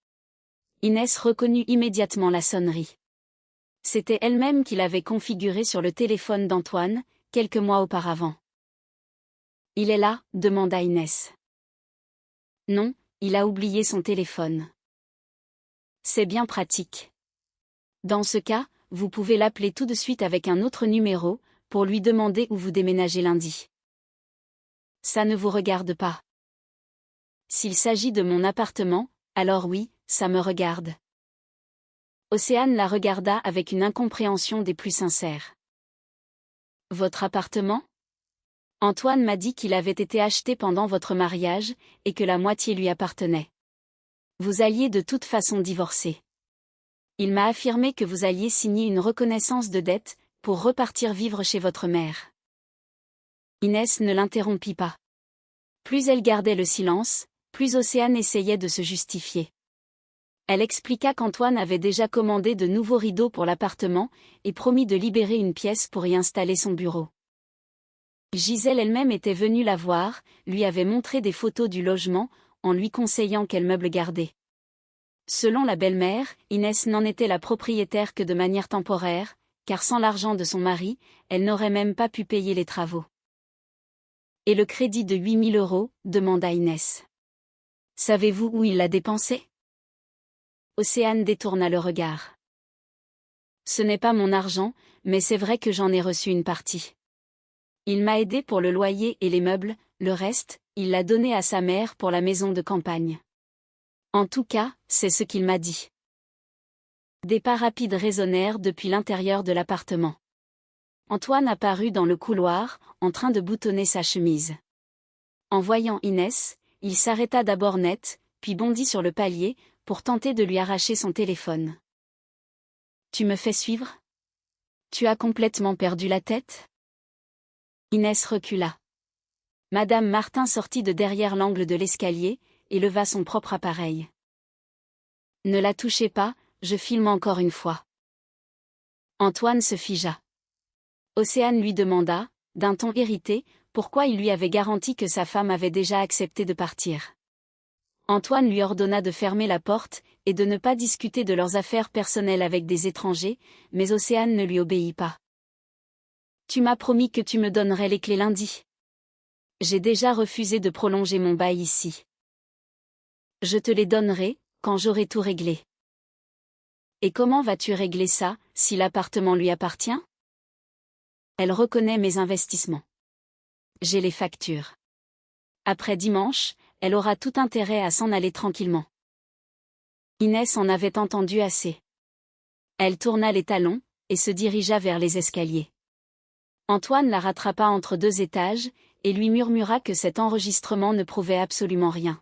Speaker 1: Inès reconnut immédiatement la sonnerie. C'était elle-même qui l'avait configurée sur le téléphone d'Antoine, quelques mois auparavant. « Il est là ?» demanda Inès. « Non, il a oublié son téléphone. » C'est bien pratique. Dans ce cas, vous pouvez l'appeler tout de suite avec un autre numéro, pour lui demander où vous déménagez lundi. Ça ne vous regarde pas. S'il s'agit de mon appartement, alors oui, ça me regarde. Océane la regarda avec une incompréhension des plus sincères. Votre appartement ? Antoine m'a dit qu'il avait été acheté pendant votre mariage, et que la moitié lui appartenait. Vous alliez de toute façon divorcer. Il m'a affirmé que vous alliez signer une reconnaissance de dette, pour repartir vivre chez votre mère. Inès ne l'interrompit pas. Plus elle gardait le silence, plus Océane essayait de se justifier. Elle expliqua qu'Antoine avait déjà commandé de nouveaux rideaux pour l'appartement, et promis de libérer une pièce pour y installer son bureau. Gisèle elle-même était venue la voir, lui avait montré des photos du logement, en lui conseillant quel meuble garder. Selon la belle-mère, Inès n'en était la propriétaire que de manière temporaire, car sans l'argent de son mari, elle n'aurait même pas pu payer les travaux. « Et le crédit de 8 000 € demanda Inès. « Savez-vous où il l'a dépensé ?» Océane détourna le regard. « Ce n'est pas mon argent, mais c'est vrai que j'en ai reçu une partie. Il m'a aidé pour le loyer et les meubles, le reste, il l'a donné à sa mère pour la maison de campagne. En tout cas, c'est ce qu'il m'a dit. Des pas rapides résonnèrent depuis l'intérieur de l'appartement. Antoine apparut dans le couloir, en train de boutonner sa chemise. En voyant Inès, il s'arrêta d'abord net, puis bondit sur le palier, pour tenter de lui arracher son téléphone. « Tu me fais suivre ? Tu as complètement perdu la tête ?» Inès recula. Madame Martin sortit de derrière l'angle de l'escalier, et leva son propre appareil. « Ne la touchez pas, je filme encore une fois. » Antoine se figea. Océane lui demanda, d'un ton irrité, pourquoi il lui avait garanti que sa femme avait déjà accepté de partir. Antoine lui ordonna de fermer la porte, et de ne pas discuter de leurs affaires personnelles avec des étrangers, mais Océane ne lui obéit pas. « Tu m'as promis que tu me donnerais les clés lundi. J'ai déjà refusé de prolonger mon bail ici. Je te les donnerai, quand j'aurai tout réglé. » Et comment vas-tu régler ça, si l'appartement lui appartient ? Elle reconnaît mes investissements. J'ai les factures. Après dimanche, elle aura tout intérêt à s'en aller tranquillement. Inès en avait entendu assez. Elle tourna les talons, et se dirigea vers les escaliers. Antoine la rattrapa entre 2 étages, et lui murmura que cet enregistrement ne prouvait absolument rien.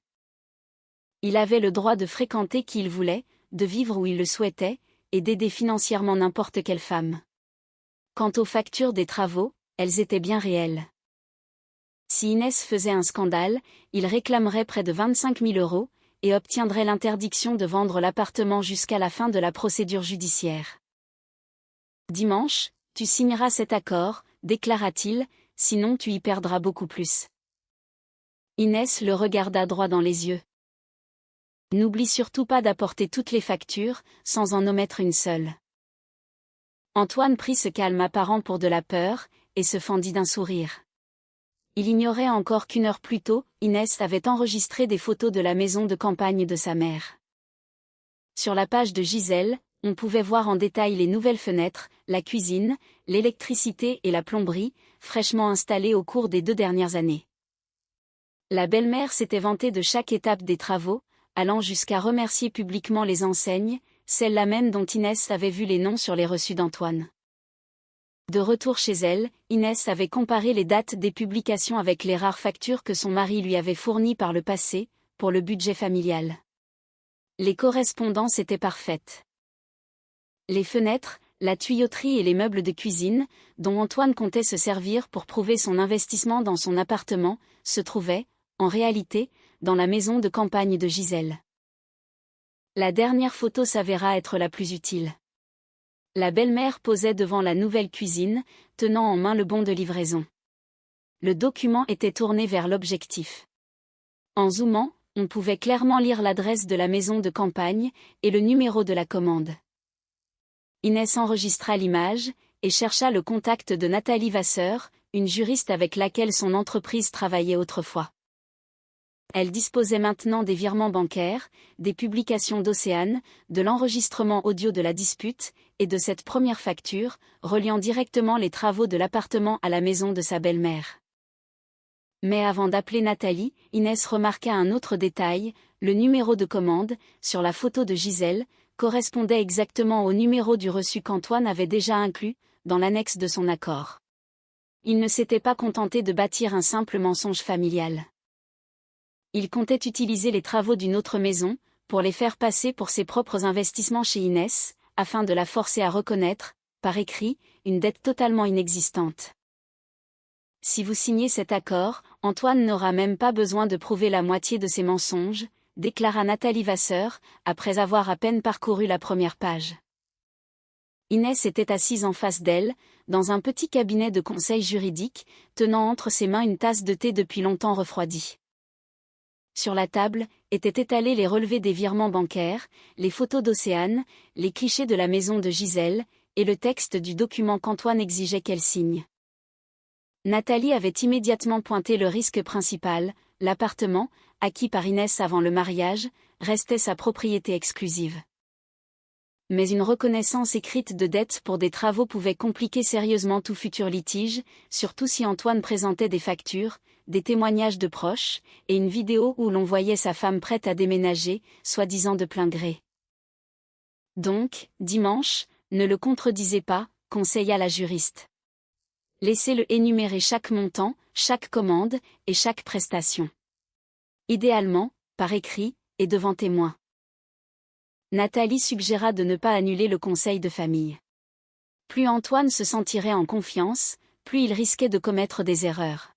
Speaker 1: Il avait le droit de fréquenter qui il voulait, de vivre où il le souhaitait, et d'aider financièrement n'importe quelle femme. Quant aux factures des travaux, elles étaient bien réelles. Si Inès faisait un scandale, il réclamerait près de 25 000 €, et obtiendrait l'interdiction de vendre l'appartement jusqu'à la fin de la procédure judiciaire. Dimanche, tu signeras cet accord, déclara-t-il, sinon tu y perdras beaucoup plus. Inès le regarda droit dans les yeux. N'oublie surtout pas d'apporter toutes les factures, sans en omettre une seule. Antoine prit ce calme apparent pour de la peur, et se fendit d'un sourire. Il ignorait encore qu'1 heure plus tôt, Inès avait enregistré des photos de la maison de campagne de sa mère. Sur la page de Gisèle, on pouvait voir en détail les nouvelles fenêtres, la cuisine, l'électricité et la plomberie, fraîchement installées au cours des 2 dernières années. La belle-mère s'était vantée de chaque étape des travaux, allant jusqu'à remercier publiquement les enseignes, celles-là même dont Inès avait vu les noms sur les reçus d'Antoine. De retour chez elle, Inès avait comparé les dates des publications avec les rares factures que son mari lui avait fournies par le passé, pour le budget familial. Les correspondances étaient parfaites. Les fenêtres, la tuyauterie et les meubles de cuisine, dont Antoine comptait se servir pour prouver son investissement dans son appartement, se trouvaient, en réalité, dans la maison de campagne de Gisèle. La dernière photo s'avéra être la plus utile. La belle-mère posait devant la nouvelle cuisine, tenant en main le bon de livraison. Le document était tourné vers l'objectif. En zoomant, on pouvait clairement lire l'adresse de la maison de campagne, et le numéro de la commande. Inès enregistra l'image, et chercha le contact de Nathalie Vasseur, une juriste avec laquelle son entreprise travaillait autrefois. Elle disposait maintenant des virements bancaires, des publications d'Océane, de l'enregistrement audio de la dispute, et de cette première facture, reliant directement les travaux de l'appartement à la maison de sa belle-mère. Mais avant d'appeler Nathalie, Inès remarqua un autre détail, le numéro de commande, sur la photo de Gisèle, correspondait exactement au numéro du reçu qu'Antoine avait déjà inclus, dans l'annexe de son accord. Il ne s'était pas contenté de bâtir un simple mensonge familial. Il comptait utiliser les travaux d'une autre maison, pour les faire passer pour ses propres investissements chez Inès, afin de la forcer à reconnaître, par écrit, une dette totalement inexistante. Si vous signez cet accord, Antoine n'aura même pas besoin de prouver la moitié de ses mensonges, déclara Nathalie Vasseur, après avoir à peine parcouru la première page. Inès était assise en face d'elle, dans un petit cabinet de conseil juridique, tenant entre ses mains une tasse de thé depuis longtemps refroidie. Sur la table, étaient étalés les relevés des virements bancaires, les photos d'Océane, les clichés de la maison de Gisèle, et le texte du document qu'Antoine exigeait qu'elle signe. Nathalie avait immédiatement pointé le risque principal, l'appartement, acquis par Inès avant le mariage, restait sa propriété exclusive. Mais une reconnaissance écrite de dette pour des travaux pouvait compliquer sérieusement tout futur litige, surtout si Antoine présentait des factures, des témoignages de proches, et une vidéo où l'on voyait sa femme prête à déménager, soi-disant de plein gré. Donc, dimanche, ne le contredisez pas, conseilla la juriste. Laissez-le énumérer chaque montant, chaque commande, et chaque prestation. Idéalement, par écrit, et devant témoin. Nathalie suggéra de ne pas annuler le conseil de famille. Plus Antoine se sentirait en confiance, plus il risquait de commettre des erreurs.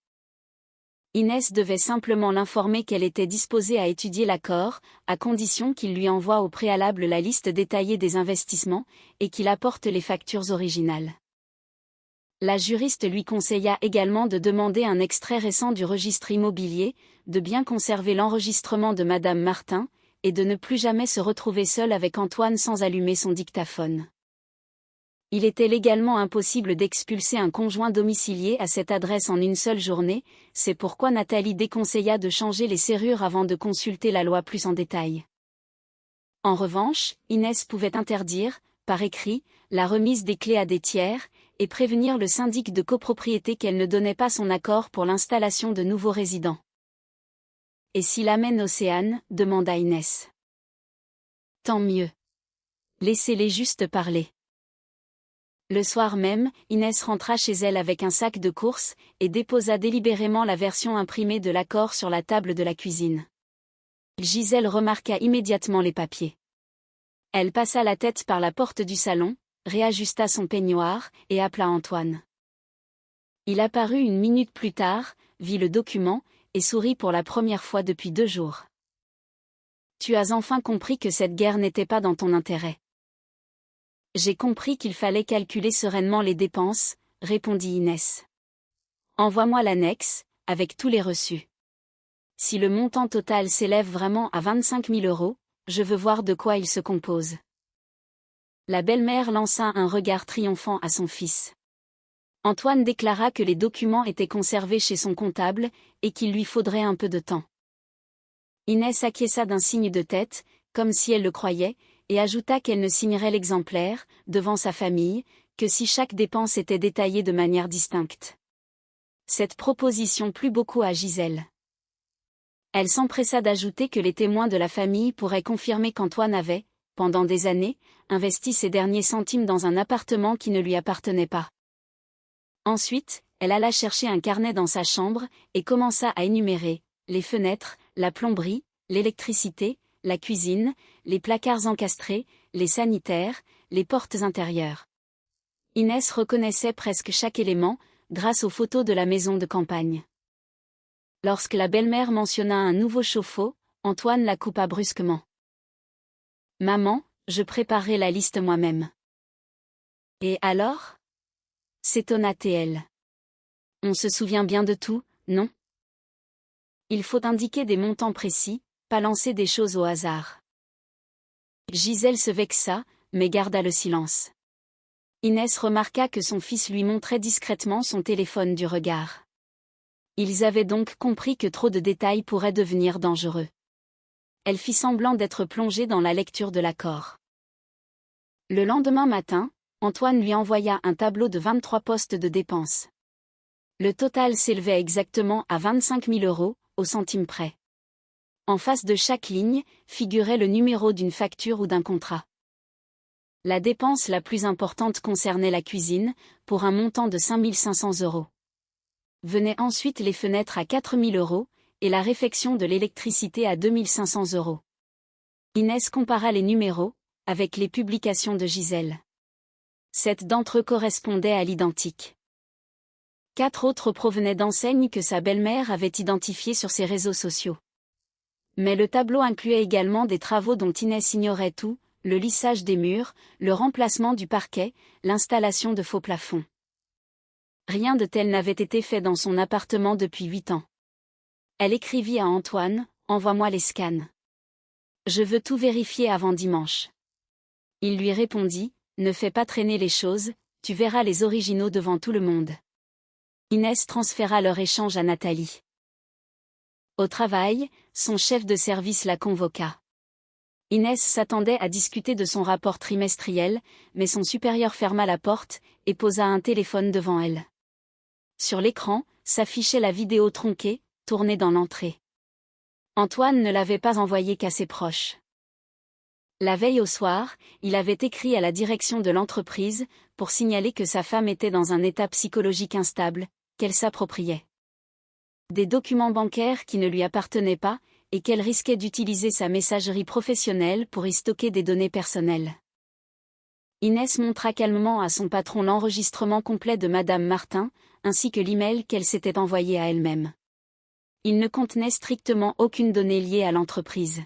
Speaker 1: Inès devait simplement l'informer qu'elle était disposée à étudier l'accord, à condition qu'il lui envoie au préalable la liste détaillée des investissements, et qu'il apporte les factures originales. La juriste lui conseilla également de demander un extrait récent du registre immobilier, de bien conserver l'enregistrement de Madame Martin, et de ne plus jamais se retrouver seule avec Antoine sans allumer son dictaphone. Il était légalement impossible d'expulser un conjoint domicilié à cette adresse en une seule journée, c'est pourquoi Nathalie déconseilla de changer les serrures avant de consulter la loi plus en détail. En revanche, Inès pouvait interdire, par écrit, la remise des clés à des tiers, et prévenir le syndic de copropriété qu'elle ne donnait pas son accord pour l'installation de nouveaux résidents. « Et s'il amène Océane ?» demanda Inès. « Tant mieux. Laissez-les juste parler. » Le soir même, Inès rentra chez elle avec un sac de courses, et déposa délibérément la version imprimée de l'accord sur la table de la cuisine. Gisèle remarqua immédiatement les papiers. Elle passa la tête par la porte du salon, réajusta son peignoir, et appela Antoine. Il apparut une minute plus tard, vit le document, et sourit pour la première fois depuis 2 jours. « Tu as enfin compris que cette guerre n'était pas dans ton intérêt. » « J'ai compris qu'il fallait calculer sereinement les dépenses, » répondit Inès. « Envoie-moi l'annexe, avec tous les reçus. Si le montant total s'élève vraiment à 25 000 €, je veux voir de quoi il se compose. » La belle-mère lança un regard triomphant à son fils. Antoine déclara que les documents étaient conservés chez son comptable, et qu'il lui faudrait un peu de temps. Inès acquiesça d'un signe de tête, comme si elle le croyait, et ajouta qu'elle ne signerait l'exemplaire, devant sa famille, que si chaque dépense était détaillée de manière distincte. Cette proposition plut beaucoup à Gisèle. Elle s'empressa d'ajouter que les témoins de la famille pourraient confirmer qu'Antoine avait, pendant des années, investi ses derniers centimes dans un appartement qui ne lui appartenait pas. Ensuite, elle alla chercher un carnet dans sa chambre, et commença à énumérer les fenêtres, la plomberie, l'électricité, la cuisine, les placards encastrés, les sanitaires, les portes intérieures. Inès reconnaissait presque chaque élément, grâce aux photos de la maison de campagne. Lorsque la belle-mère mentionna un nouveau chauffe-eau, Antoine la coupa brusquement. « Maman, je préparerai la liste moi-même. »« Et alors ?» s'étonna-t-elle. « On se souvient bien de tout, non ? Il faut indiquer des montants précis, pas lancer des choses au hasard. » Gisèle se vexa, mais garda le silence. Inès remarqua que son fils lui montrait discrètement son téléphone du regard. Ils avaient donc compris que trop de détails pourraient devenir dangereux. Elle fit semblant d'être plongée dans la lecture de l'accord. Le lendemain matin, Antoine lui envoya un tableau de 23 postes de dépenses. Le total s'élevait exactement à 25 000 €, au centime près. En face de chaque ligne, figurait le numéro d'une facture ou d'un contrat. La dépense la plus importante concernait la cuisine, pour un montant de 5 500 €. Venaient ensuite les fenêtres à 4 000 €, et la réfection de l'électricité à 2 500 €. Inès compara les numéros, avec les publications de Gisèle. 7 d'entre eux correspondaient à l'identique. 4 autres provenaient d'enseignes que sa belle-mère avait identifiées sur ses réseaux sociaux. Mais le tableau incluait également des travaux dont Inès ignorait tout, le lissage des murs, le remplacement du parquet, l'installation de faux plafonds. Rien de tel n'avait été fait dans son appartement depuis 8 ans. Elle écrivit à Antoine, « Envoie-moi les scans. Je veux tout vérifier avant dimanche. » Il lui répondit, « Ne fais pas traîner les choses, tu verras les originaux devant tout le monde. » Inès transféra leur échange à Nathalie. Au travail, son chef de service la convoqua. Inès s'attendait à discuter de son rapport trimestriel, mais son supérieur ferma la porte et posa un téléphone devant elle. Sur l'écran, s'affichait la vidéo tronquée, tournée dans l'entrée. Antoine ne l'avait pas envoyée qu'à ses proches. La veille au soir, il avait écrit à la direction de l'entreprise pour signaler que sa femme était dans un état psychologique instable, qu'elle s'appropriait des documents bancaires qui ne lui appartenaient pas, et qu'elle risquait d'utiliser sa messagerie professionnelle pour y stocker des données personnelles. Inès montra calmement à son patron l'enregistrement complet de Madame Martin, ainsi que l'email qu'elle s'était envoyé à elle-même. Il ne contenait strictement aucune donnée liée à l'entreprise.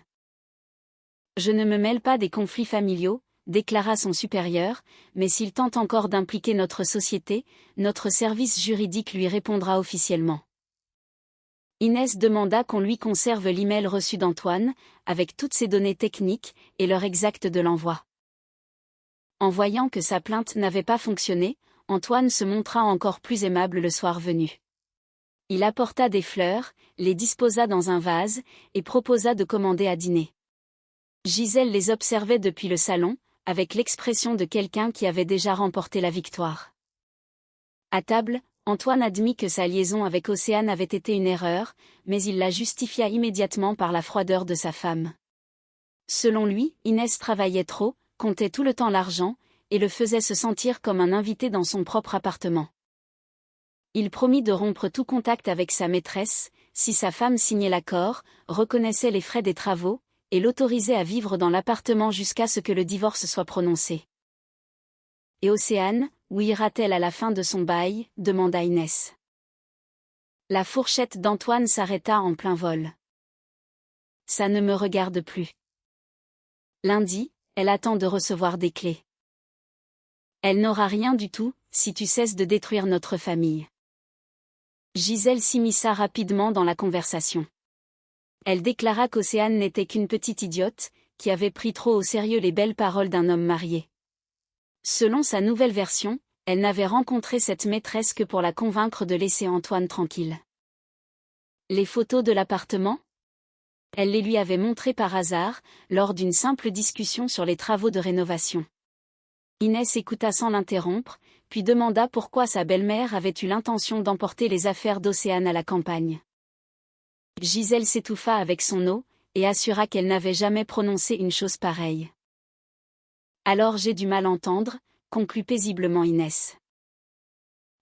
Speaker 1: « Je ne me mêle pas des conflits familiaux », déclara son supérieur, mais s'il tente encore d'impliquer notre société, notre service juridique lui répondra officiellement. Inès demanda qu'on lui conserve l'email reçu d'Antoine, avec toutes ses données techniques et l'heure exacte de l'envoi. En voyant que sa plainte n'avait pas fonctionné, Antoine se montra encore plus aimable le soir venu. Il apporta des fleurs, les disposa dans un vase, et proposa de commander à dîner. Gisèle les observait depuis le salon, avec l'expression de quelqu'un qui avait déjà remporté la victoire. À table, Antoine admit que sa liaison avec Océane avait été une erreur, mais il la justifia immédiatement par la froideur de sa femme. Selon lui, Inès travaillait trop, comptait tout le temps l'argent, et le faisait se sentir comme un invité dans son propre appartement. Il promit de rompre tout contact avec sa maîtresse, si sa femme signait l'accord, reconnaissait les frais des travaux, et l'autorisait à vivre dans l'appartement jusqu'à ce que le divorce soit prononcé. Et Océane, où ira-t-elle à la fin de son bail, demanda Inès. La fourchette d'Antoine s'arrêta en plein vol. Ça ne me regarde plus. Lundi, elle attend de recevoir des clés. Elle n'aura rien du tout, si tu cesses de détruire notre famille. Gisèle s'immisça rapidement dans la conversation. Elle déclara qu'Océane n'était qu'une petite idiote, qui avait pris trop au sérieux les belles paroles d'un homme marié. Selon sa nouvelle version, elle n'avait rencontré cette maîtresse que pour la convaincre de laisser Antoine tranquille. Les photos de l'appartement ? Elle les lui avait montrées par hasard, lors d'une simple discussion sur les travaux de rénovation. Inès écouta sans l'interrompre, puis demanda pourquoi sa belle-mère avait eu l'intention d'emporter les affaires d'Océane à la campagne. Gisèle s'étouffa avec son eau, et assura qu'elle n'avait jamais prononcé une chose pareille. Alors j'ai du mal à entendre, conclut paisiblement Inès.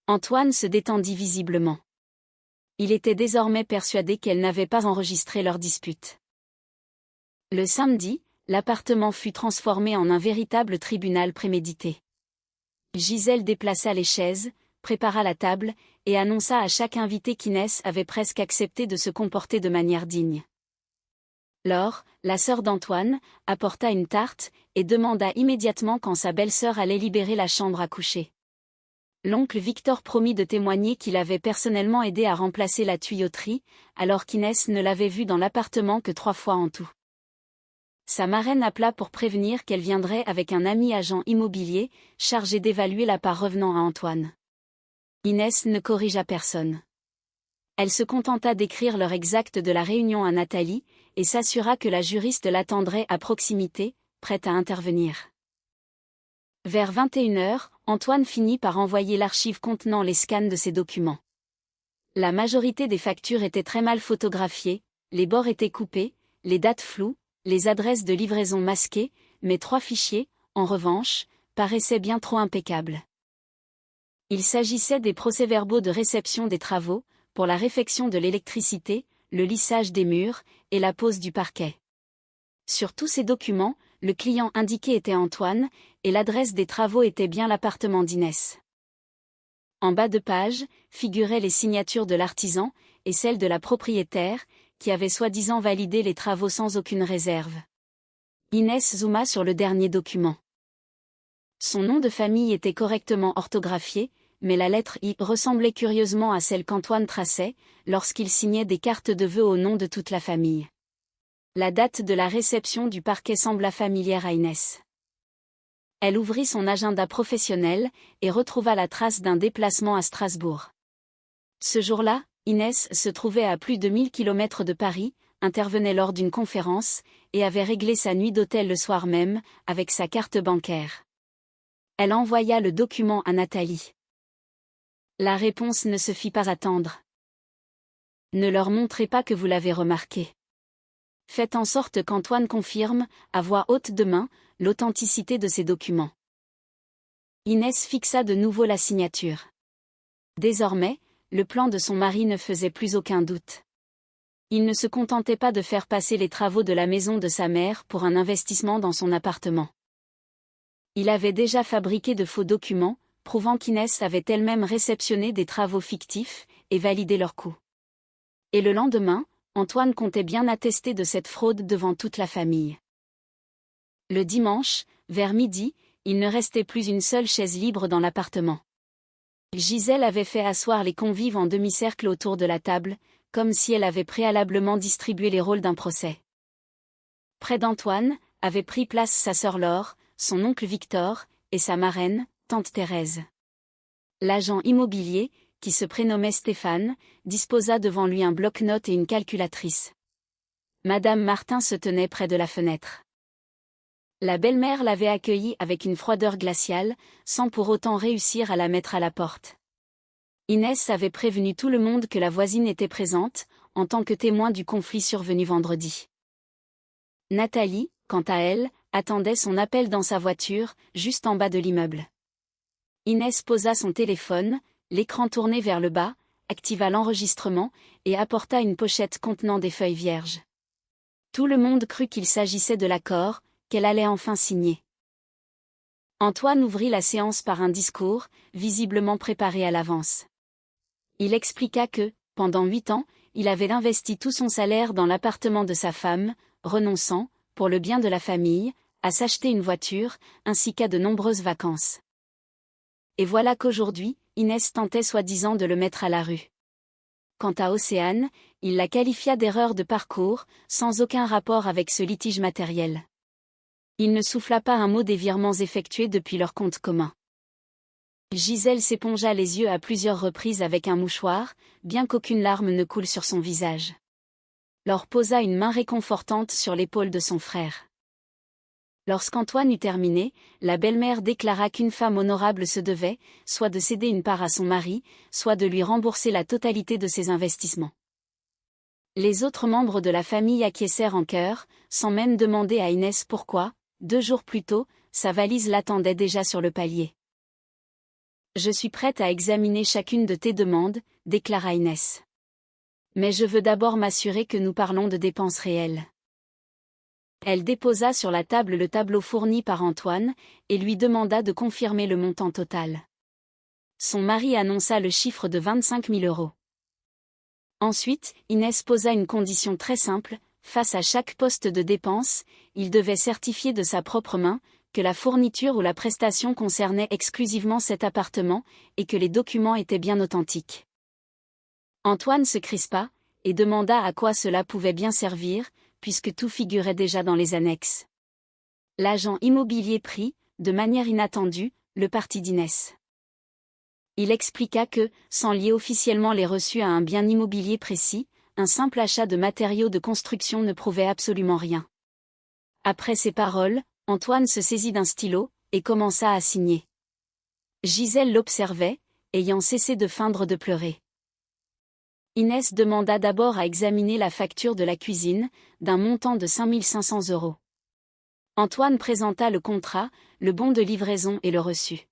Speaker 1: Antoine se détendit visiblement. Il était désormais persuadé qu'elle n'avait pas enregistré leur dispute. Le samedi, l'appartement fut transformé en un véritable tribunal prémédité. Gisèle déplaça les chaises, prépara la table, et annonça à chaque invité qu'Inès avait presque accepté de se comporter de manière digne. Laure, la sœur d'Antoine, apporta une tarte, et demanda immédiatement quand sa belle-sœur allait libérer la chambre à coucher. L'oncle Victor promit de témoigner qu'il avait personnellement aidé à remplacer la tuyauterie, alors qu'Inès ne l'avait vue dans l'appartement que 3 fois en tout. Sa marraine appela pour prévenir qu'elle viendrait avec un ami agent immobilier, chargé d'évaluer la part revenant à Antoine. Inès ne corrigea personne. Elle se contenta d'écrire l'heure exacte de la réunion à Nathalie, et s'assura que la juriste l'attendrait à proximité, prête à intervenir. Vers 21h, Antoine finit par envoyer l'archive contenant les scans de ses documents. La majorité des factures étaient très mal photographiées, les bords étaient coupés, les dates floues, les adresses de livraison masquées, mais 3 fichiers, en revanche, paraissaient bien trop impeccables. Il s'agissait des procès-verbaux de réception des travaux, pour la réfection de l'électricité, le lissage des murs, et la pose du parquet. Sur tous ces documents, le client indiqué était Antoine, et l'adresse des travaux était bien l'appartement d'Inès. En bas de page, figuraient les signatures de l'artisan, et celles de la propriétaire, qui avait soi-disant validé les travaux sans aucune réserve. Inès zooma sur le dernier document. Son nom de famille était correctement orthographié, mais la lettre I ressemblait curieusement à celle qu'Antoine traçait, lorsqu'il signait des cartes de vœux au nom de toute la famille. La date de la réception du parquet sembla familière à Inès. Elle ouvrit son agenda professionnel, et retrouva la trace d'un déplacement à Strasbourg. Ce jour-là, Inès se trouvait à plus de 1000 km de Paris, intervenait lors d'une conférence, et avait réglé sa nuit d'hôtel le soir même, avec sa carte bancaire. Elle envoya le document à Nathalie. La réponse ne se fit pas attendre. Ne leur montrez pas que vous l'avez remarqué. Faites en sorte qu'Antoine confirme, à voix haute demain, l'authenticité de ces documents. Inès fixa de nouveau la signature. Désormais, le plan de son mari ne faisait plus aucun doute. Il ne se contentait pas de faire passer les travaux de la maison de sa mère pour un investissement dans son appartement. Il avait déjà fabriqué de faux documents, prouvant qu'Inès avait elle-même réceptionné des travaux fictifs, et validé leur coût. Et le lendemain, Antoine comptait bien attester de cette fraude devant toute la famille. Le dimanche, vers midi, il ne restait plus une seule chaise libre dans l'appartement. Gisèle avait fait asseoir les convives en demi-cercle autour de la table, comme si elle avait préalablement distribué les rôles d'un procès. Près d'Antoine, avait pris place sa sœur Laure, son oncle Victor, et sa marraine, tante Thérèse. L'agent immobilier, qui se prénommait Stéphane, disposa devant lui un bloc-notes et une calculatrice. Madame Martin se tenait près de la fenêtre. La belle-mère l'avait accueillie avec une froideur glaciale, sans pour autant réussir à la mettre à la porte. Inès avait prévenu tout le monde que la voisine était présente, en tant que témoin du conflit survenu vendredi. Nathalie, quant à elle, attendait son appel dans sa voiture, juste en bas de l'immeuble. Inès posa son téléphone, l'écran tourné vers le bas, activa l'enregistrement, et apporta une pochette contenant des feuilles vierges. Tout le monde crut qu'il s'agissait de l'accord, qu'elle allait enfin signer. Antoine ouvrit la séance par un discours, visiblement préparé à l'avance. Il expliqua que, pendant 8 ans, il avait investi tout son salaire dans l'appartement de sa femme, renonçant, pour le bien de la famille, à s'acheter une voiture, ainsi qu'à de nombreuses vacances. Et voilà qu'aujourd'hui, Inès tentait soi-disant de le mettre à la rue. Quant à Océane, il la qualifia d'erreur de parcours, sans aucun rapport avec ce litige matériel. Il ne souffla pas un mot des virements effectués depuis leur compte commun. Gisèle s'épongea les yeux à plusieurs reprises avec un mouchoir, bien qu'aucune larme ne coule sur son visage. Laure posa une main réconfortante sur l'épaule de son frère. Lorsqu'Antoine eut terminé, la belle-mère déclara qu'une femme honorable se devait, soit de céder une part à son mari, soit de lui rembourser la totalité de ses investissements. Les autres membres de la famille acquiescèrent en chœur, sans même demander à Inès pourquoi. 2 jours plus tôt, sa valise l'attendait déjà sur le palier. « Je suis prête à examiner chacune de tes demandes, » déclara Inès. « Mais je veux d'abord m'assurer que nous parlons de dépenses réelles. » Elle déposa sur la table le tableau fourni par Antoine, et lui demanda de confirmer le montant total. Son mari annonça le chiffre de 25 000 €. Ensuite, Inès posa une condition très simple. Face à chaque poste de dépense, il devait certifier de sa propre main que la fourniture ou la prestation concernait exclusivement cet appartement et que les documents étaient bien authentiques. Antoine se crispa et demanda à quoi cela pouvait bien servir, puisque tout figurait déjà dans les annexes. L'agent immobilier prit, de manière inattendue, le parti d'Inès. Il expliqua que, sans lier officiellement les reçus à un bien immobilier précis, un simple achat de matériaux de construction ne prouvait absolument rien. Après ces paroles, Antoine se saisit d'un stylo, et commença à signer. Gisèle l'observait, ayant cessé de feindre de pleurer. Inès demanda d'abord à examiner la facture de la cuisine, d'un montant de 5 500 €. Antoine présenta le contrat, le bon de livraison et le reçu.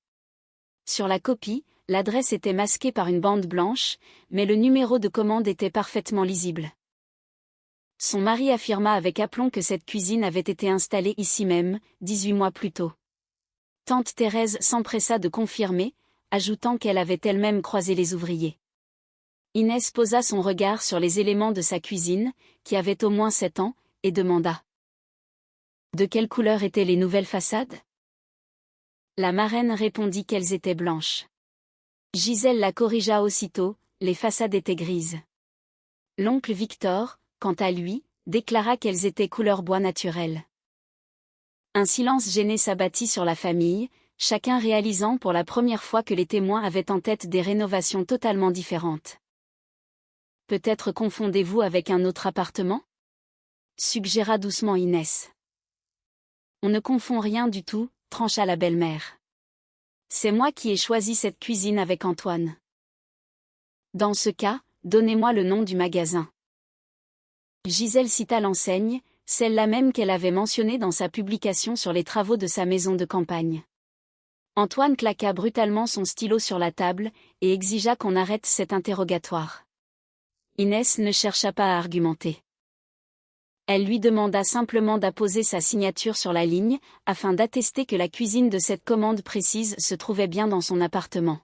Speaker 1: Sur la copie, l'adresse était masquée par une bande blanche, mais le numéro de commande était parfaitement lisible. Son mari affirma avec aplomb que cette cuisine avait été installée ici même, 18 mois plus tôt. Tante Thérèse s'empressa de confirmer, ajoutant qu'elle avait elle-même croisé les ouvriers. Inès posa son regard sur les éléments de sa cuisine, qui avait au moins 7 ans, et demanda. De quelle couleur étaient les nouvelles façades ? La marraine répondit qu'elles étaient blanches. Gisèle la corrigea aussitôt, les façades étaient grises. L'oncle Victor, quant à lui, déclara qu'elles étaient couleur bois naturel. Un silence gêné s'abattit sur la famille, chacun réalisant pour la première fois que les témoins avaient en tête des rénovations totalement différentes. Peut-être confondez-vous avec un autre appartement ? suggéra doucement Inès. On ne confond rien du tout, trancha la belle-mère. C'est moi qui ai choisi cette cuisine avec Antoine. Dans ce cas, donnez-moi le nom du magasin. Gisèle cita l'enseigne, celle-là même qu'elle avait mentionnée dans sa publication sur les travaux de sa maison de campagne. Antoine claqua brutalement son stylo sur la table, et exigea qu'on arrête cet interrogatoire. Inès ne chercha pas à argumenter. Elle lui demanda simplement d'apposer sa signature sur la ligne, afin d'attester que la cuisine de cette commande précise se trouvait bien dans son appartement.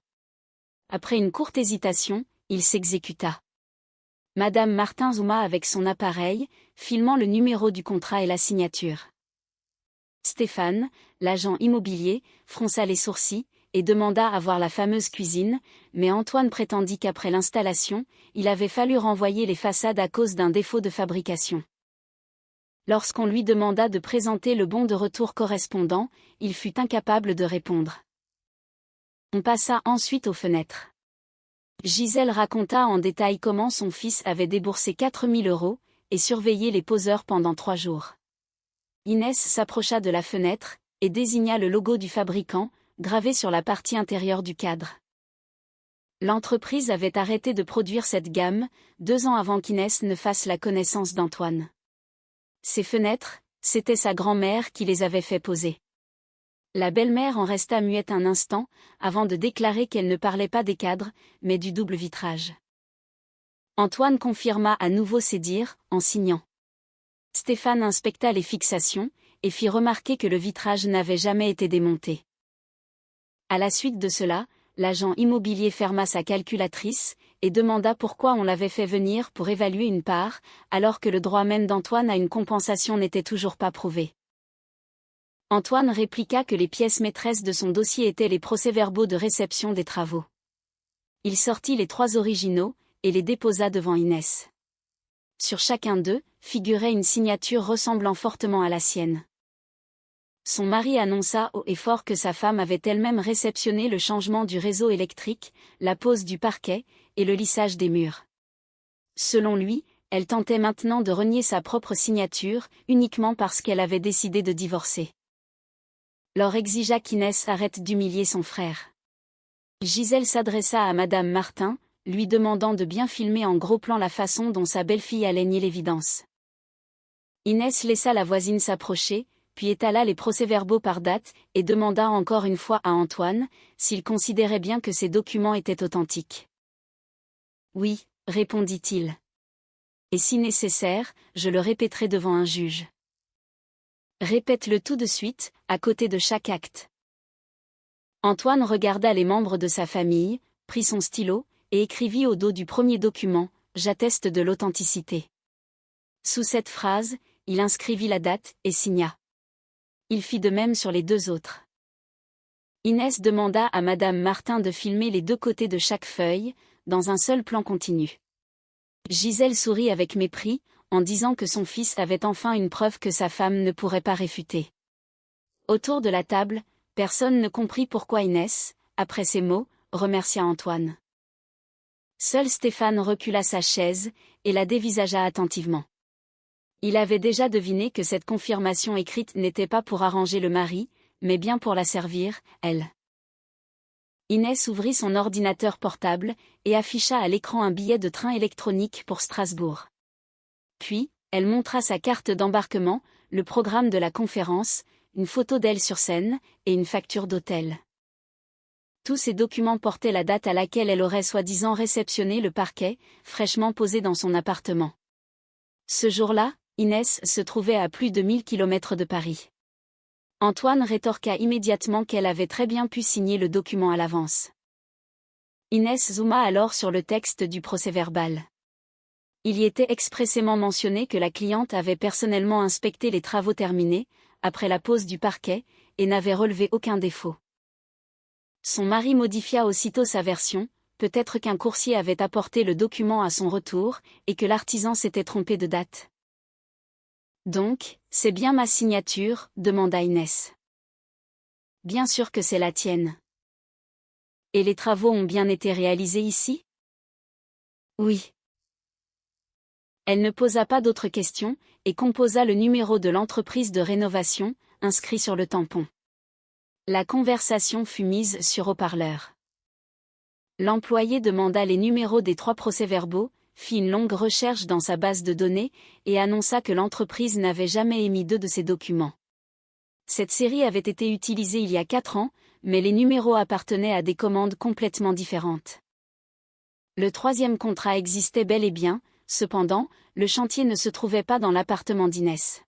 Speaker 1: Après une courte hésitation, il s'exécuta. Madame Martin zooma avec son appareil, filmant le numéro du contrat et la signature. Stéphane, l'agent immobilier, fronça les sourcils, et demanda à voir la fameuse cuisine, mais Antoine prétendit qu'après l'installation, il avait fallu renvoyer les façades à cause d'un défaut de fabrication. Lorsqu'on lui demanda de présenter le bon de retour correspondant, il fut incapable de répondre. On passa ensuite aux fenêtres. Gisèle raconta en détail comment son fils avait déboursé 4 000 € et surveillé les poseurs pendant 3 jours. Inès s'approcha de la fenêtre et désigna le logo du fabricant, gravé sur la partie intérieure du cadre. L'entreprise avait arrêté de produire cette gamme, 2 ans avant qu'Inès ne fasse la connaissance d'Antoine. Ces fenêtres, c'était sa grand-mère qui les avait fait poser. La belle-mère en resta muette un instant, avant de déclarer qu'elle ne parlait pas des cadres, mais du double vitrage. Antoine confirma à nouveau ses dires, en signant. Stéphane inspecta les fixations, et fit remarquer que le vitrage n'avait jamais été démonté. À la suite de cela, l'agent immobilier ferma sa calculatrice, et demanda pourquoi on l'avait fait venir pour évaluer une part, alors que le droit même d'Antoine à une compensation n'était toujours pas prouvé. Antoine répliqua que les pièces maîtresses de son dossier étaient les procès-verbaux de réception des travaux. Il sortit les 3 originaux, et les déposa devant Inès. Sur chacun d'eux, figurait une signature ressemblant fortement à la sienne. Son mari annonça haut et fort que sa femme avait elle-même réceptionné le changement du réseau électrique, la pose du parquet, et le lissage des murs. Selon lui, elle tentait maintenant de renier sa propre signature, uniquement parce qu'elle avait décidé de divorcer. Laure exigea qu'Inès arrête d'humilier son frère. Gisèle s'adressa à Madame Martin, lui demandant de bien filmer en gros plan la façon dont sa belle-fille allait nier l'évidence. Inès laissa la voisine s'approcher, puis étala les procès-verbaux par date, et demanda encore une fois à Antoine s'il considérait bien que ces documents étaient authentiques. « Oui », répondit-il. « Et si nécessaire, je le répéterai devant un juge. » « Répète-le tout de suite, à côté de chaque acte. » Antoine regarda les membres de sa famille, prit son stylo, et écrivit au dos du premier document « J'atteste de l'authenticité ». Sous cette phrase, il inscrivit la date et signa. Il fit de même sur les 2 autres. Inès demanda à Madame Martin de filmer les 2 côtés de chaque feuille, dans un seul plan continu. Gisèle sourit avec mépris, en disant que son fils avait enfin une preuve que sa femme ne pourrait pas réfuter. Autour de la table, personne ne comprit pourquoi Inès, après ces mots, remercia Antoine. Seul Stéphane recula sa chaise, et la dévisagea attentivement. Il avait déjà deviné que cette confirmation écrite n'était pas pour arranger le mari, mais bien pour la servir, elle. Inès ouvrit son ordinateur portable, et afficha à l'écran un billet de train électronique pour Strasbourg. Puis, elle montra sa carte d'embarquement, le programme de la conférence, une photo d'elle sur scène, et une facture d'hôtel. Tous ces documents portaient la date à laquelle elle aurait soi-disant réceptionné le parquet, fraîchement posé dans son appartement. Ce jour-là, Inès se trouvait à plus de 1000 km de Paris. Antoine rétorqua immédiatement qu'elle avait très bien pu signer le document à l'avance. Inès zooma alors sur le texte du procès-verbal. Il y était expressément mentionné que la cliente avait personnellement inspecté les travaux terminés, après la pose du parquet, et n'avait relevé aucun défaut. Son mari modifia aussitôt sa version, peut-être qu'un coursier avait apporté le document à son retour, et que l'artisan s'était trompé de date. « Donc, c'est bien ma signature ?» demanda Inès. « Bien sûr que c'est la tienne. »« Et les travaux ont bien été réalisés ici ?»« Oui. » Elle ne posa pas d'autres questions, et composa le numéro de l'entreprise de rénovation, inscrit sur le tampon. La conversation fut mise sur haut-parleur. L'employé demanda les numéros des 3 procès-verbaux, fit une longue recherche dans sa base de données, et annonça que l'entreprise n'avait jamais émis 2 de ces documents. Cette série avait été utilisée il y a 4 ans, mais les numéros appartenaient à des commandes complètement différentes. Le 3e contrat existait bel et bien, cependant, le chantier ne se trouvait pas dans l'appartement d'Inès.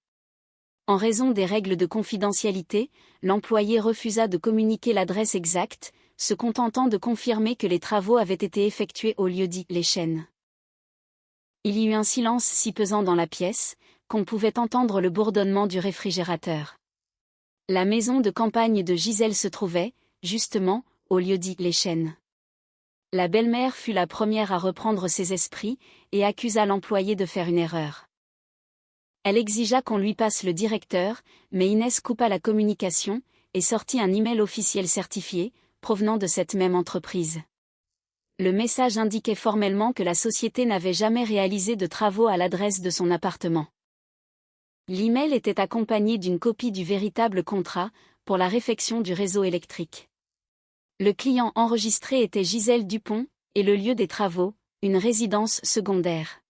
Speaker 1: En raison des règles de confidentialité, l'employé refusa de communiquer l'adresse exacte, se contentant de confirmer que les travaux avaient été effectués au lieu dit Les Chênes. Il y eut un silence si pesant dans la pièce, qu'on pouvait entendre le bourdonnement du réfrigérateur. La maison de campagne de Gisèle se trouvait, justement, au lieu dit Les Chênes. La belle-mère fut la première à reprendre ses esprits, et accusa l'employé de faire une erreur. Elle exigea qu'on lui passe le directeur, mais Inès coupa la communication, et sortit un email officiel certifié, provenant de cette même entreprise. Le message indiquait formellement que la société n'avait jamais réalisé de travaux à l'adresse de son appartement. L'email était accompagné d'une copie du véritable contrat, pour la réfection du réseau électrique. Le client enregistré était Gisèle Dupont, et le lieu des travaux, une résidence secondaire.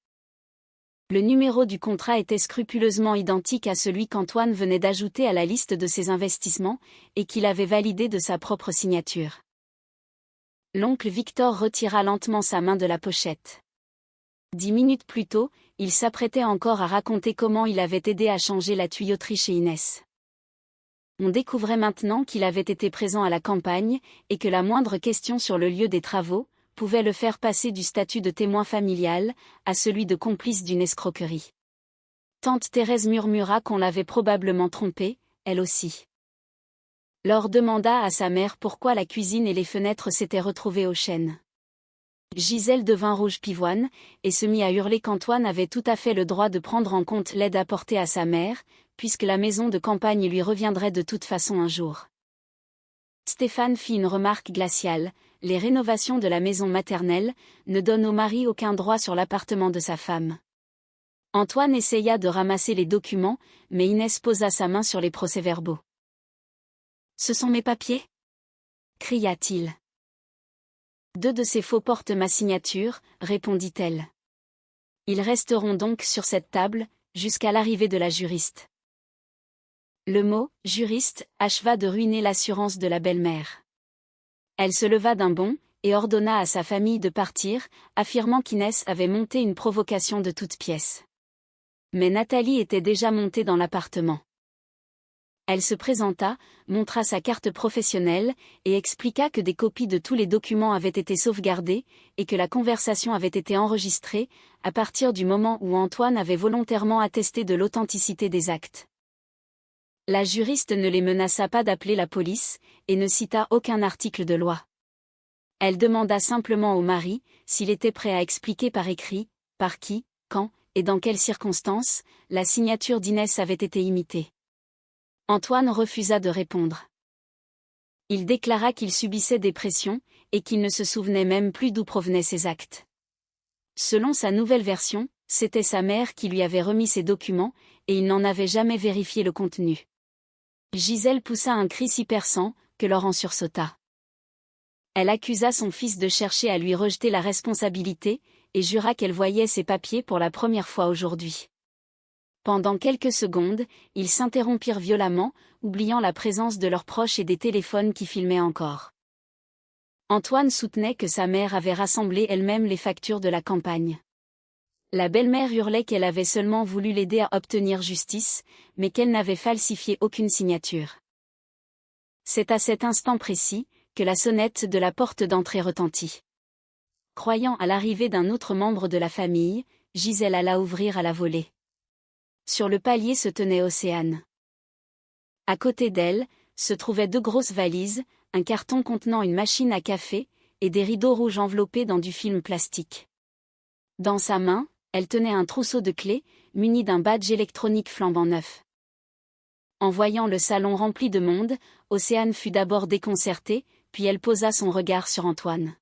Speaker 1: Le numéro du contrat était scrupuleusement identique à celui qu'Antoine venait d'ajouter à la liste de ses investissements, et qu'il avait validé de sa propre signature. L'oncle Victor retira lentement sa main de la pochette. 10 minutes plus tôt, il s'apprêtait encore à raconter comment il avait aidé à changer la tuyauterie chez Inès. On découvrait maintenant qu'il avait été présent à la campagne, et que la moindre question sur le lieu des travaux pouvait le faire passer du statut de témoin familial à celui de complice d'une escroquerie. Tante Thérèse murmura qu'on l'avait probablement trompée, elle aussi. Laure demanda à sa mère pourquoi la cuisine et les fenêtres s'étaient retrouvées aux chênes. Gisèle devint rouge pivoine, et se mit à hurler qu'Antoine avait tout à fait le droit de prendre en compte l'aide apportée à sa mère, puisque la maison de campagne lui reviendrait de toute façon un jour. Stéphane fit une remarque glaciale: les rénovations de la maison maternelle ne donnent au mari aucun droit sur l'appartement de sa femme. Antoine essaya de ramasser les documents, mais Inès posa sa main sur les procès-verbaux. « Ce sont mes papiers » cria-t-il. « 2 de ces faux portent ma signature, » répondit-elle. « Ils resteront donc sur cette table, jusqu'à l'arrivée de la juriste. » Le mot « juriste » acheva de ruiner l'assurance de la belle-mère. Elle se leva d'un bond, et ordonna à sa famille de partir, affirmant qu'Inès avait monté une provocation de toutes pièces. Mais Nathalie était déjà montée dans l'appartement. Elle se présenta, montra sa carte professionnelle, et expliqua que des copies de tous les documents avaient été sauvegardées, et que la conversation avait été enregistrée, à partir du moment où Antoine avait volontairement attesté de l'authenticité des actes. La juriste ne les menaça pas d'appeler la police, et ne cita aucun article de loi. Elle demanda simplement au mari s'il était prêt à expliquer par écrit, par qui, quand, et dans quelles circonstances, la signature d'Inès avait été imitée. Antoine refusa de répondre. Il déclara qu'il subissait des pressions, et qu'il ne se souvenait même plus d'où provenaient ces actes. Selon sa nouvelle version, c'était sa mère qui lui avait remis ces documents, et il n'en avait jamais vérifié le contenu. Gisèle poussa un cri si perçant, que Laurent sursauta. Elle accusa son fils de chercher à lui rejeter la responsabilité, et jura qu'elle voyait ses papiers pour la première fois aujourd'hui. Pendant quelques secondes, ils s'interrompirent violemment, oubliant la présence de leurs proches et des téléphones qui filmaient encore. Antoine soutenait que sa mère avait rassemblé elle-même les factures de la campagne. La belle-mère hurlait qu'elle avait seulement voulu l'aider à obtenir justice, mais qu'elle n'avait falsifié aucune signature. C'est à cet instant précis que la sonnette de la porte d'entrée retentit. Croyant à l'arrivée d'un autre membre de la famille, Gisèle alla ouvrir à la volée. Sur le palier se tenait Océane. À côté d'elle, se trouvaient 2 grosses valises, un carton contenant une machine à café, et des rideaux rouges enveloppés dans du film plastique. Dans sa main, elle tenait un trousseau de clés, muni d'un badge électronique flambant neuf. En voyant le salon rempli de monde, Océane fut d'abord déconcertée, puis elle posa son regard sur Antoine.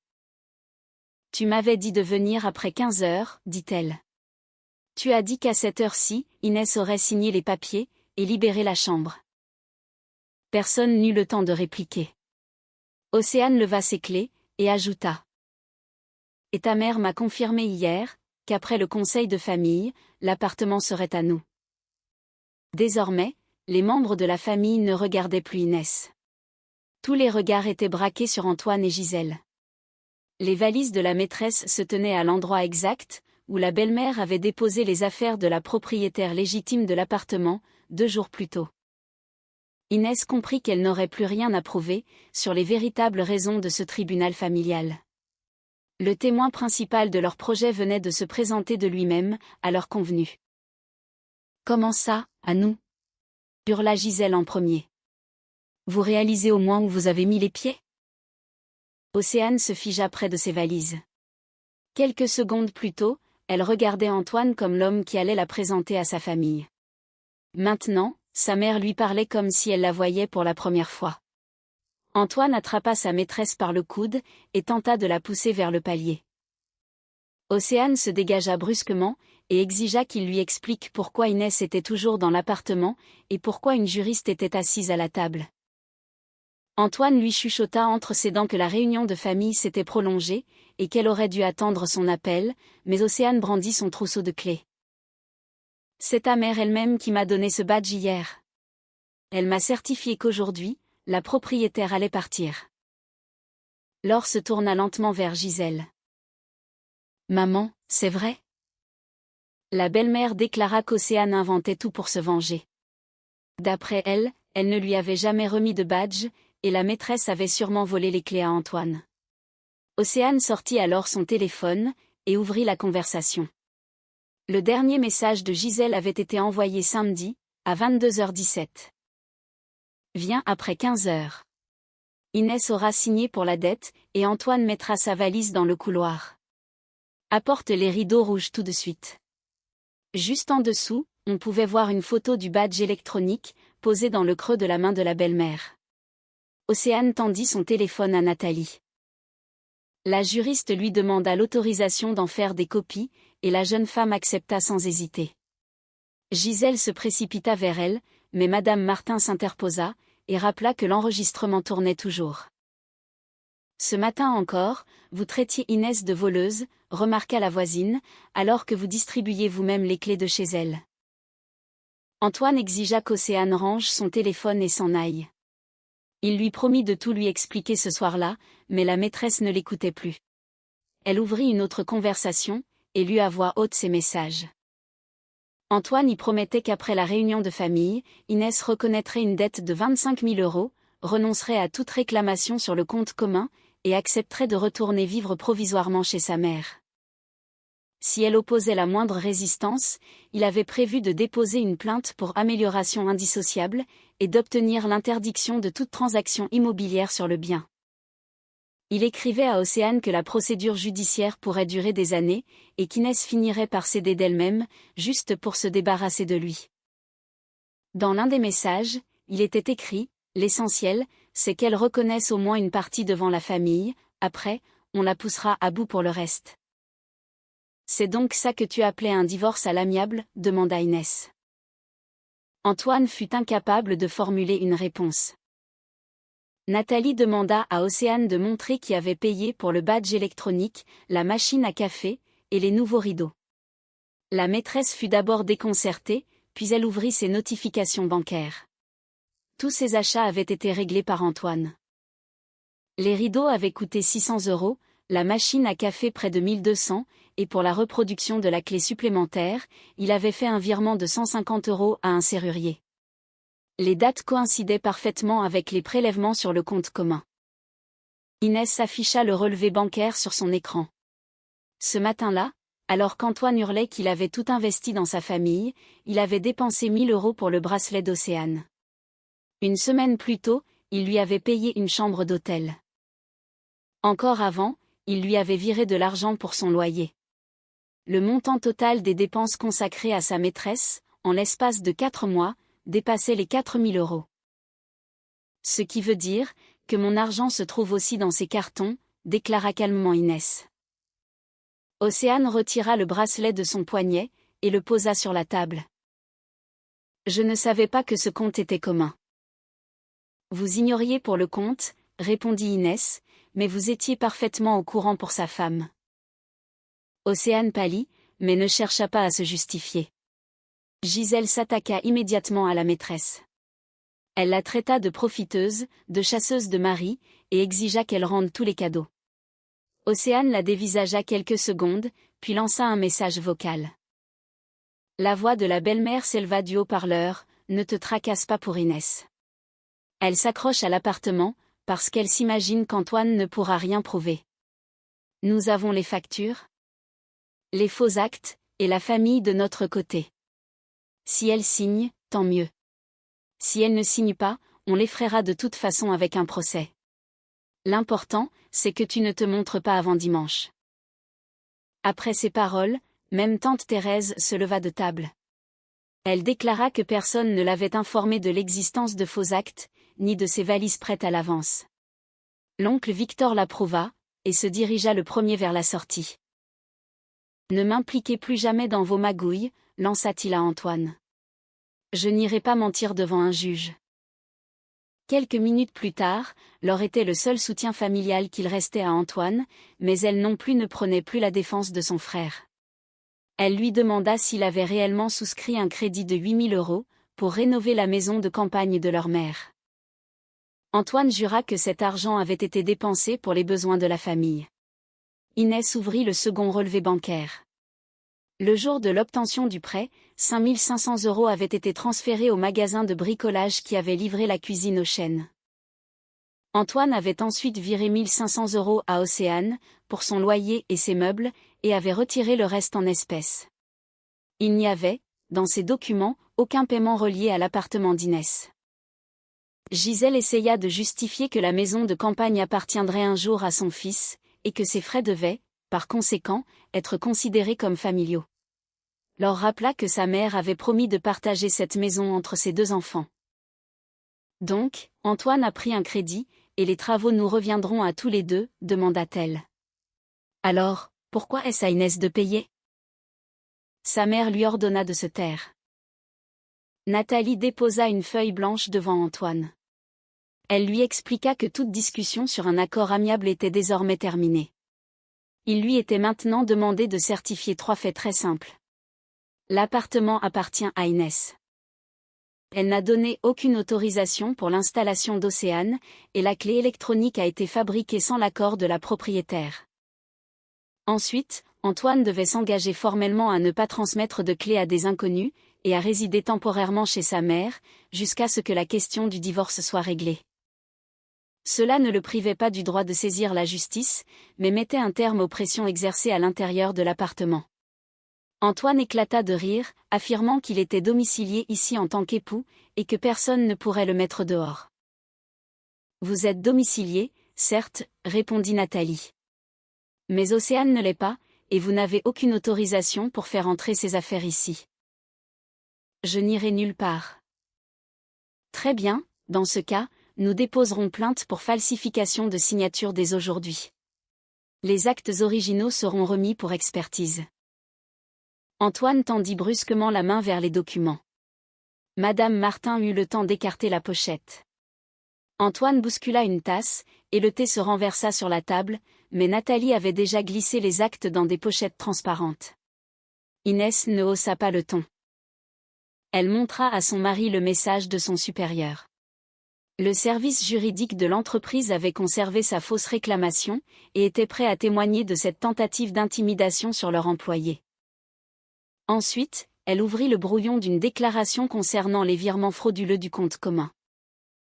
Speaker 1: « Tu m'avais dit de venir après 15 heures, dit-elle. Tu as dit qu'à cette heure-ci, Inès aurait signé les papiers et libéré la chambre. Personne n'eut le temps de répliquer. Océane leva ses clés et ajouta. Et ta mère m'a confirmé hier qu'après le conseil de famille, l'appartement serait à nous. Désormais, les membres de la famille ne regardaient plus Inès. Tous les regards étaient braqués sur Antoine et Gisèle. Les valises de la maîtresse se tenaient à l'endroit exact où la belle-mère avait déposé les affaires de la propriétaire légitime de l'appartement, 2 jours plus tôt. Inès comprit qu'elle n'aurait plus rien à prouver sur les véritables raisons de ce tribunal familial. Le témoin principal de leur projet venait de se présenter de lui-même, à l'heure convenue. « Comment ça, à nous ?» hurla Gisèle en premier. « Vous réalisez au moins où vous avez mis les pieds ?» Océane se figea près de ses valises. Quelques secondes plus tôt, elle regardait Antoine comme l'homme qui allait la présenter à sa famille. Maintenant, sa mère lui parlait comme si elle la voyait pour la première fois. Antoine attrapa sa maîtresse par le coude et tenta de la pousser vers le palier. Océane se dégagea brusquement et exigea qu'il lui explique pourquoi Inès était toujours dans l'appartement et pourquoi une juriste était assise à la table. Antoine lui chuchota entre ses dents que la réunion de famille s'était prolongée et qu'elle aurait dû attendre son appel, mais Océane brandit son trousseau de clés. « C'est ta mère elle-même qui m'a donné ce badge hier. Elle m'a certifié qu'aujourd'hui, la propriétaire allait partir. » Laure se tourna lentement vers Gisèle. « Maman, c'est vrai ?» La belle-mère déclara qu'Océane inventait tout pour se venger. D'après elle, elle ne lui avait jamais remis de badge, et la maîtresse avait sûrement volé les clés à Antoine. Océane sortit alors son téléphone, et ouvrit la conversation. Le dernier message de Gisèle avait été envoyé samedi, à 22h17. Viens après 15h. Inès aura signé pour la dette, et Antoine mettra sa valise dans le couloir. Apporte les rideaux rouges tout de suite. Juste en dessous, on pouvait voir une photo du badge électronique, posé dans le creux de la main de la belle-mère. Océane tendit son téléphone à Nathalie. La juriste lui demanda l'autorisation d'en faire des copies, et la jeune femme accepta sans hésiter. Gisèle se précipita vers elle, mais Madame Martin s'interposa, et rappela que l'enregistrement tournait toujours. Ce matin encore, vous traitiez Inès de voleuse, remarqua la voisine, alors que vous distribuiez vous-même les clés de chez elle. Antoine exigea qu'Océane range son téléphone et s'en aille. Il lui promit de tout lui expliquer ce soir-là, mais la maîtresse ne l'écoutait plus. Elle ouvrit une autre conversation, et lut à voix haute ses messages. Antoine y promettait qu'après la réunion de famille, Inès reconnaîtrait une dette de 25 000 €, renoncerait à toute réclamation sur le compte commun, et accepterait de retourner vivre provisoirement chez sa mère. Si elle opposait la moindre résistance, il avait prévu de déposer une plainte pour amélioration indissociable, et d'obtenir l'interdiction de toute transaction immobilière sur le bien. Il écrivait à Océane que la procédure judiciaire pourrait durer des années, et qu'Inès finirait par céder d'elle-même, juste pour se débarrasser de lui. Dans l'un des messages, il était écrit « L'essentiel, c'est qu'elle reconnaisse au moins une partie devant la famille, après, on la poussera à bout pour le reste. » « C'est donc ça que tu appelais un divorce à l'amiable ?» demanda Inès. Antoine fut incapable de formuler une réponse. Nathalie demanda à Océane de montrer qui avait payé pour le badge électronique, la machine à café, et les nouveaux rideaux. La maîtresse fut d'abord déconcertée, puis elle ouvrit ses notifications bancaires. Tous ces achats avaient été réglés par Antoine. Les rideaux avaient coûté 600 €, la machine à café près de 1200, et pour la reproduction de la clé supplémentaire, il avait fait un virement de 150 € à un serrurier. Les dates coïncidaient parfaitement avec les prélèvements sur le compte commun. Inès afficha le relevé bancaire sur son écran. Ce matin-là, alors qu'Antoine hurlait qu'il avait tout investi dans sa famille, il avait dépensé 1 000 € pour le bracelet d'Océane. Une semaine plus tôt, il lui avait payé une chambre d'hôtel. Encore avant, il lui avait viré de l'argent pour son loyer. Le montant total des dépenses consacrées à sa maîtresse, en l'espace de 4 mois, dépassait les 4 000 €. Ce qui veut dire que mon argent se trouve aussi dans ces cartons, déclara calmement Inès. Océane retira le bracelet de son poignet, et le posa sur la table. Je ne savais pas que ce compte était commun. Vous ignoriez pour le compte, répondit Inès, mais vous étiez parfaitement au courant pour sa femme. Océane pâlit, mais ne chercha pas à se justifier. Gisèle s'attaqua immédiatement à la maîtresse. Elle la traita de profiteuse, de chasseuse de mari, et exigea qu'elle rende tous les cadeaux. Océane la dévisagea quelques secondes, puis lança un message vocal. La voix de la belle-mère s'éleva du haut-parleur, « Ne te tracasse pas pour Inès. Elle s'accroche à l'appartement, parce qu'elle s'imagine qu'Antoine ne pourra rien prouver. Nous avons les factures, les faux actes, et la famille de notre côté. Si elle signe, tant mieux. Si elle ne signe pas, on l'effraiera de toute façon avec un procès. L'important, c'est que tu ne te montres pas avant dimanche. » Après ces paroles, même tante Thérèse se leva de table. Elle déclara que personne ne l'avait informée de l'existence de faux actes, ni de ses valises prêtes à l'avance. L'oncle Victor l'approuva, et se dirigea le premier vers la sortie. « Ne m'impliquez plus jamais dans vos magouilles, lança-t-il à Antoine. Je n'irai pas mentir devant un juge. » Quelques minutes plus tard, Laure était le seul soutien familial qu'il restait à Antoine, mais elle non plus ne prenait plus la défense de son frère. Elle lui demanda s'il avait réellement souscrit un crédit de 8 000 € pour rénover la maison de campagne de leur mère. Antoine jura que cet argent avait été dépensé pour les besoins de la famille. Inès ouvrit le second relevé bancaire. Le jour de l'obtention du prêt, 5 500 € avaient été transférés au magasin de bricolage qui avait livré la cuisine aux Chênes. Antoine avait ensuite viré 1 500 € à Océane, pour son loyer et ses meubles, et avait retiré le reste en espèces. Il n'y avait, dans ces documents, aucun paiement relié à l'appartement d'Inès. Gisèle essaya de justifier que la maison de campagne appartiendrait un jour à son fils, et que ses frais devaient, par conséquent, être considérés comme familiaux. Laure rappela que sa mère avait promis de partager cette maison entre ses deux enfants. Donc, Antoine a pris un crédit, et les travaux nous reviendront à tous les deux, demanda-t-elle. Alors, pourquoi est-ce à Inès de payer? Sa mère lui ordonna de se taire. Nathalie déposa une feuille blanche devant Antoine. Elle lui expliqua que toute discussion sur un accord amiable était désormais terminée. Il lui était maintenant demandé de certifier 3 faits très simples. L'appartement appartient à Inès. Elle n'a donné aucune autorisation pour l'installation d'Océane, et la clé électronique a été fabriquée sans l'accord de la propriétaire. Ensuite, Antoine devait s'engager formellement à ne pas transmettre de clé à des inconnus, et à résider temporairement chez sa mère, jusqu'à ce que la question du divorce soit réglée. Cela ne le privait pas du droit de saisir la justice, mais mettait un terme aux pressions exercées à l'intérieur de l'appartement. Antoine éclata de rire, affirmant qu'il était domicilié ici en tant qu'époux, et que personne ne pourrait le mettre dehors. « Vous êtes domicilié, certes, répondit Nathalie. Mais Océane ne l'est pas, et vous n'avez aucune autorisation pour faire entrer ses affaires ici. Je n'irai nulle part. Très bien, dans ce cas, nous déposerons plainte pour falsification de signature dès aujourd'hui. Les actes originaux seront remis pour expertise. » Antoine tendit brusquement la main vers les documents. Madame Martin eut le temps d'écarter la pochette. Antoine bouscula une tasse, et le thé se renversa sur la table, mais Nathalie avait déjà glissé les actes dans des pochettes transparentes. Inès ne haussa pas le ton. Elle montra à son mari le message de son supérieur. Le service juridique de l'entreprise avait conservé sa fausse réclamation, et était prêt à témoigner de cette tentative d'intimidation sur leur employé. Ensuite, elle ouvrit le brouillon d'une déclaration concernant les virements frauduleux du compte commun.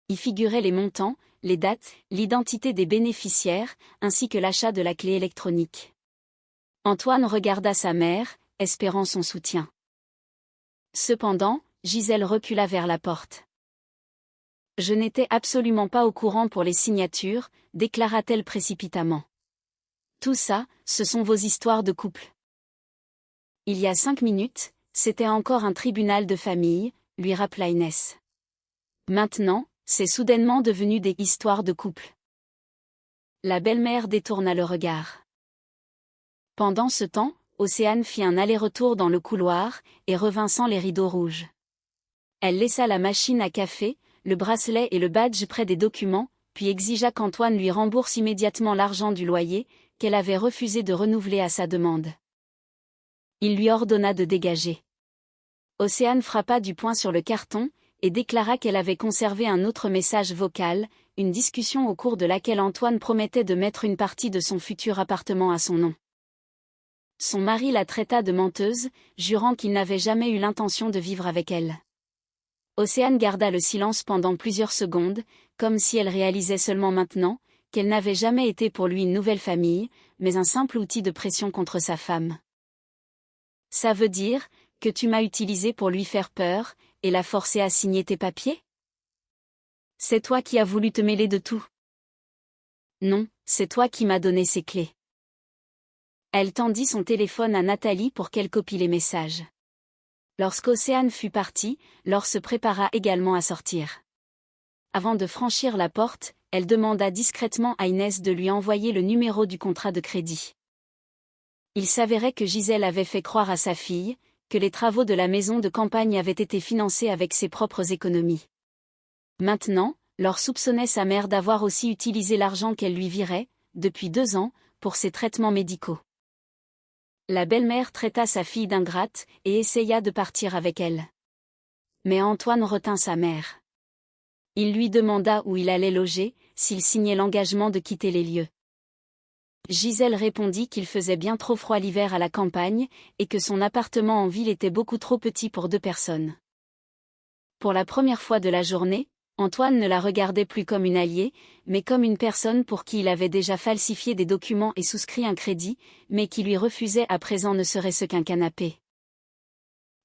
Speaker 1: Y figuraient les montants, les dates, l'identité des bénéficiaires, ainsi que l'achat de la clé électronique. Antoine regarda sa mère, espérant son soutien. Cependant, Gisèle recula vers la porte. « Je n'étais absolument pas au courant pour les signatures, déclara-t-elle précipitamment. Tout ça, ce sont vos histoires de couple. Il y a 5 minutes, c'était encore un tribunal de famille, lui rappela Inès. Maintenant, c'est soudainement devenu des histoires de couple. » La belle-mère détourna le regard. Pendant ce temps, Océane fit un aller-retour dans le couloir, et revint sans les rideaux rouges. Elle laissa la machine à café, le bracelet et le badge près des documents, puis exigea qu'Antoine lui rembourse immédiatement l'argent du loyer, qu'elle avait refusé de renouveler à sa demande. Il lui ordonna de dégager. Océane frappa du poing sur le carton, et déclara qu'elle avait conservé un autre message vocal, une discussion au cours de laquelle Antoine promettait de mettre une partie de son futur appartement à son nom. Son mari la traita de menteuse, jurant qu'il n'avait jamais eu l'intention de vivre avec elle. Océane garda le silence pendant plusieurs secondes, comme si elle réalisait seulement maintenant, qu'elle n'avait jamais été pour lui une nouvelle famille, mais un simple outil de pression contre sa femme. « Ça veut dire que tu m'as utilisé pour lui faire peur, et la forcer à signer tes papiers ? C'est toi qui as voulu te mêler de tout. Non, c'est toi qui m'as donné ces clés. » Elle tendit son téléphone à Nathalie pour qu'elle copie les messages. Lorsqu'Océane fut partie, Laure se prépara également à sortir. Avant de franchir la porte, elle demanda discrètement à Inès de lui envoyer le numéro du contrat de crédit. Il s'avérait que Gisèle avait fait croire à sa fille que les travaux de la maison de campagne avaient été financés avec ses propres économies. Maintenant, Laure soupçonnait sa mère d'avoir aussi utilisé l'argent qu'elle lui virait, depuis 2 ans, pour ses traitements médicaux. La belle-mère traita sa fille d'ingrate et essaya de partir avec elle. Mais Antoine retint sa mère. Il lui demanda où il allait loger, s'il signait l'engagement de quitter les lieux. Gisèle répondit qu'il faisait bien trop froid l'hiver à la campagne, et que son appartement en ville était beaucoup trop petit pour 2 personnes. Pour la première fois de la journée, Antoine ne la regardait plus comme une alliée, mais comme une personne pour qui il avait déjà falsifié des documents et souscrit un crédit, mais qui lui refusait à présent ne serait-ce qu'un canapé.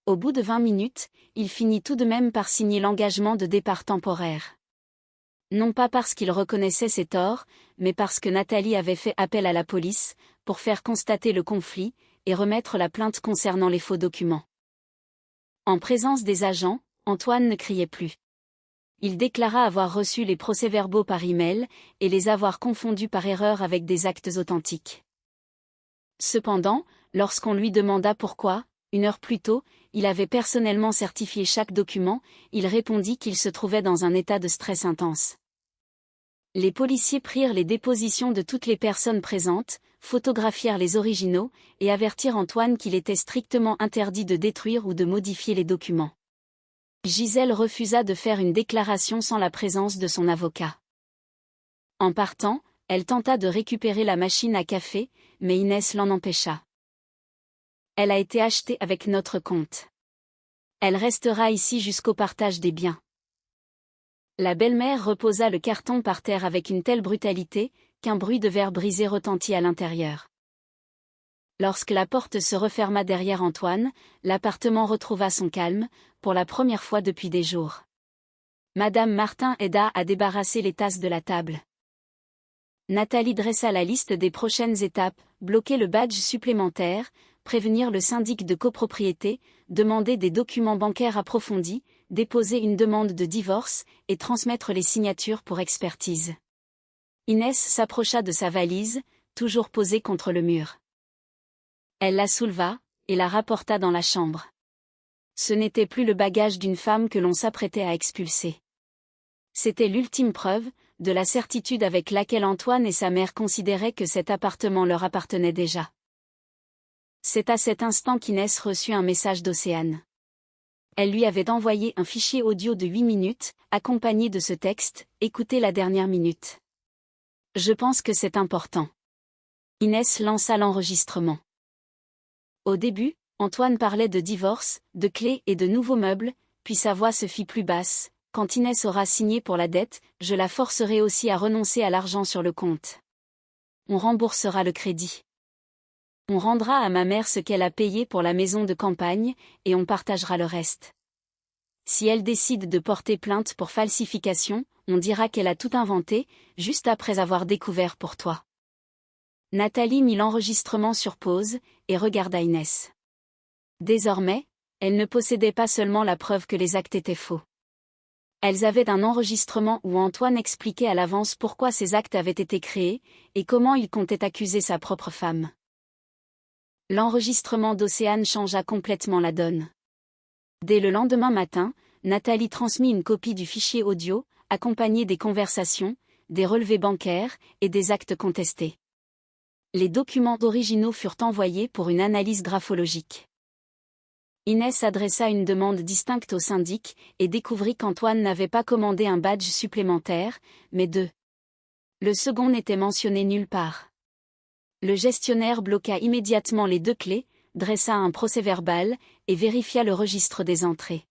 Speaker 1: Au bout de 20 minutes, il finit tout de même par signer l'engagement de départ temporaire. Non pas parce qu'il reconnaissait ses torts, mais parce que Nathalie avait fait appel à la police, pour faire constater le conflit, et remettre la plainte concernant les faux documents. En présence des agents, Antoine ne criait plus. Il déclara avoir reçu les procès-verbaux par email, et les avoir confondus par erreur avec des actes authentiques. Cependant, lorsqu'on lui demanda pourquoi, 1 heure plus tôt, il avait personnellement certifié chaque document, il répondit qu'il se trouvait dans un état de stress intense. Les policiers prirent les dépositions de toutes les personnes présentes, photographièrent les originaux, et avertirent Antoine qu'il était strictement interdit de détruire ou de modifier les documents. Gisèle refusa de faire une déclaration sans la présence de son avocat. En partant, elle tenta de récupérer la machine à café, mais Inès l'en empêcha. « Elle a été achetée avec notre compte. Elle restera ici jusqu'au partage des biens. » La belle-mère reposa le carton par terre avec une telle brutalité, qu'un bruit de verre brisé retentit à l'intérieur. Lorsque la porte se referma derrière Antoine, l'appartement retrouva son calme, pour la première fois depuis des jours. Madame Martin aida à débarrasser les tasses de la table. Nathalie dressa la liste des prochaines étapes, bloquer le badge supplémentaire, prévenir le syndic de copropriété, demander des documents bancaires approfondis, déposer une demande de divorce, et transmettre les signatures pour expertise. Inès s'approcha de sa valise, toujours posée contre le mur. Elle la souleva, et la rapporta dans la chambre. Ce n'était plus le bagage d'une femme que l'on s'apprêtait à expulser. C'était l'ultime preuve, de la certitude avec laquelle Antoine et sa mère considéraient que cet appartement leur appartenait déjà. C'est à cet instant qu'Inès reçut un message d'Océane. Elle lui avait envoyé un fichier audio de 8 minutes, accompagné de ce texte, « Écoutez la dernière minute. Je pense que c'est important. » Inès lança l'enregistrement. Au début, Antoine parlait de divorce, de clés et de nouveaux meubles, puis sa voix se fit plus basse. « Quand Inès aura signé pour la dette, je la forcerai aussi à renoncer à l'argent sur le compte. On remboursera le crédit. On rendra à ma mère ce qu'elle a payé pour la maison de campagne, et on partagera le reste. Si elle décide de porter plainte pour falsification, on dira qu'elle a tout inventé, juste après avoir découvert pour toi. » Nathalie mit l'enregistrement sur pause, et regarda Inès. Désormais, elle ne possédait pas seulement la preuve que les actes étaient faux. Elles avaient un enregistrement où Antoine expliquait à l'avance pourquoi ces actes avaient été créés, et comment il comptait accuser sa propre femme. L'enregistrement d'Océane changea complètement la donne. Dès le lendemain matin, Nathalie transmit une copie du fichier audio, accompagnée des conversations, des relevés bancaires et des actes contestés. Les documents originaux furent envoyés pour une analyse graphologique. Inès adressa une demande distincte au syndic et découvrit qu'Antoine n'avait pas commandé un badge supplémentaire, mais deux. Le second n'était mentionné nulle part. Le gestionnaire bloqua immédiatement les deux clés, dressa un procès-verbal et vérifia le registre des entrées.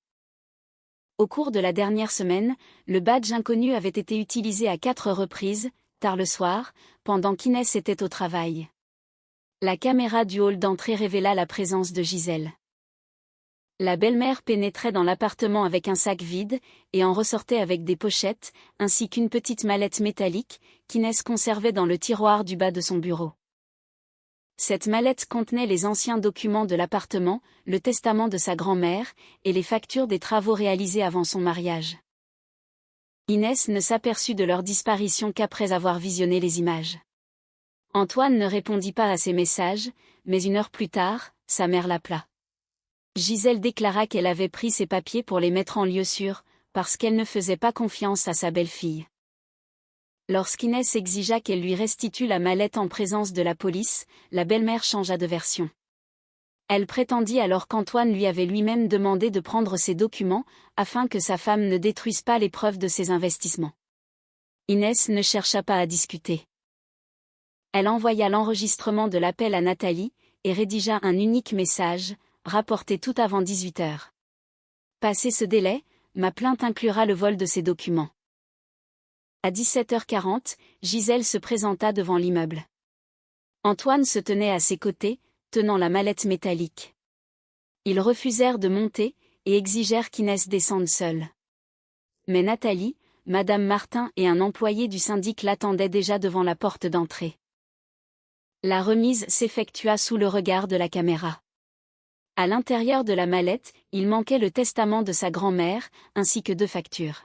Speaker 1: Au cours de la dernière semaine, le badge inconnu avait été utilisé à 4 reprises, tard le soir, pendant qu'Inès était au travail. La caméra du hall d'entrée révéla la présence de Gisèle. La belle-mère pénétrait dans l'appartement avec un sac vide, et en ressortait avec des pochettes, ainsi qu'une petite mallette métallique, qu'Inès conservait dans le tiroir du bas de son bureau. Cette mallette contenait les anciens documents de l'appartement, le testament de sa grand-mère, et les factures des travaux réalisés avant son mariage. Inès ne s'aperçut de leur disparition qu'après avoir visionné les images. Antoine ne répondit pas à ses messages, mais une heure plus tard, sa mère l'appela. Gisèle déclara qu'elle avait pris ses papiers pour les mettre en lieu sûr, parce qu'elle ne faisait pas confiance à sa belle-fille. Lorsqu'Inès exigea qu'elle lui restitue la mallette en présence de la police, la belle-mère changea de version. Elle prétendit alors qu'Antoine lui avait lui-même demandé de prendre ses documents, afin que sa femme ne détruise pas les preuves de ses investissements. Inès ne chercha pas à discuter. Elle envoya l'enregistrement de l'appel à Nathalie, et rédigea un unique message, rapporté tout avant 18 h. Passé ce délai, ma plainte inclura le vol de ces documents. À 17h40, Gisèle se présenta devant l'immeuble. Antoine se tenait à ses côtés, tenant la mallette métallique. Ils refusèrent de monter, et exigèrent qu'Inès descende seule. Mais Nathalie, Madame Martin et un employé du syndic l'attendaient déjà devant la porte d'entrée. La remise s'effectua sous le regard de la caméra. À l'intérieur de la mallette, il manquait le testament de sa grand-mère, ainsi que 2 factures.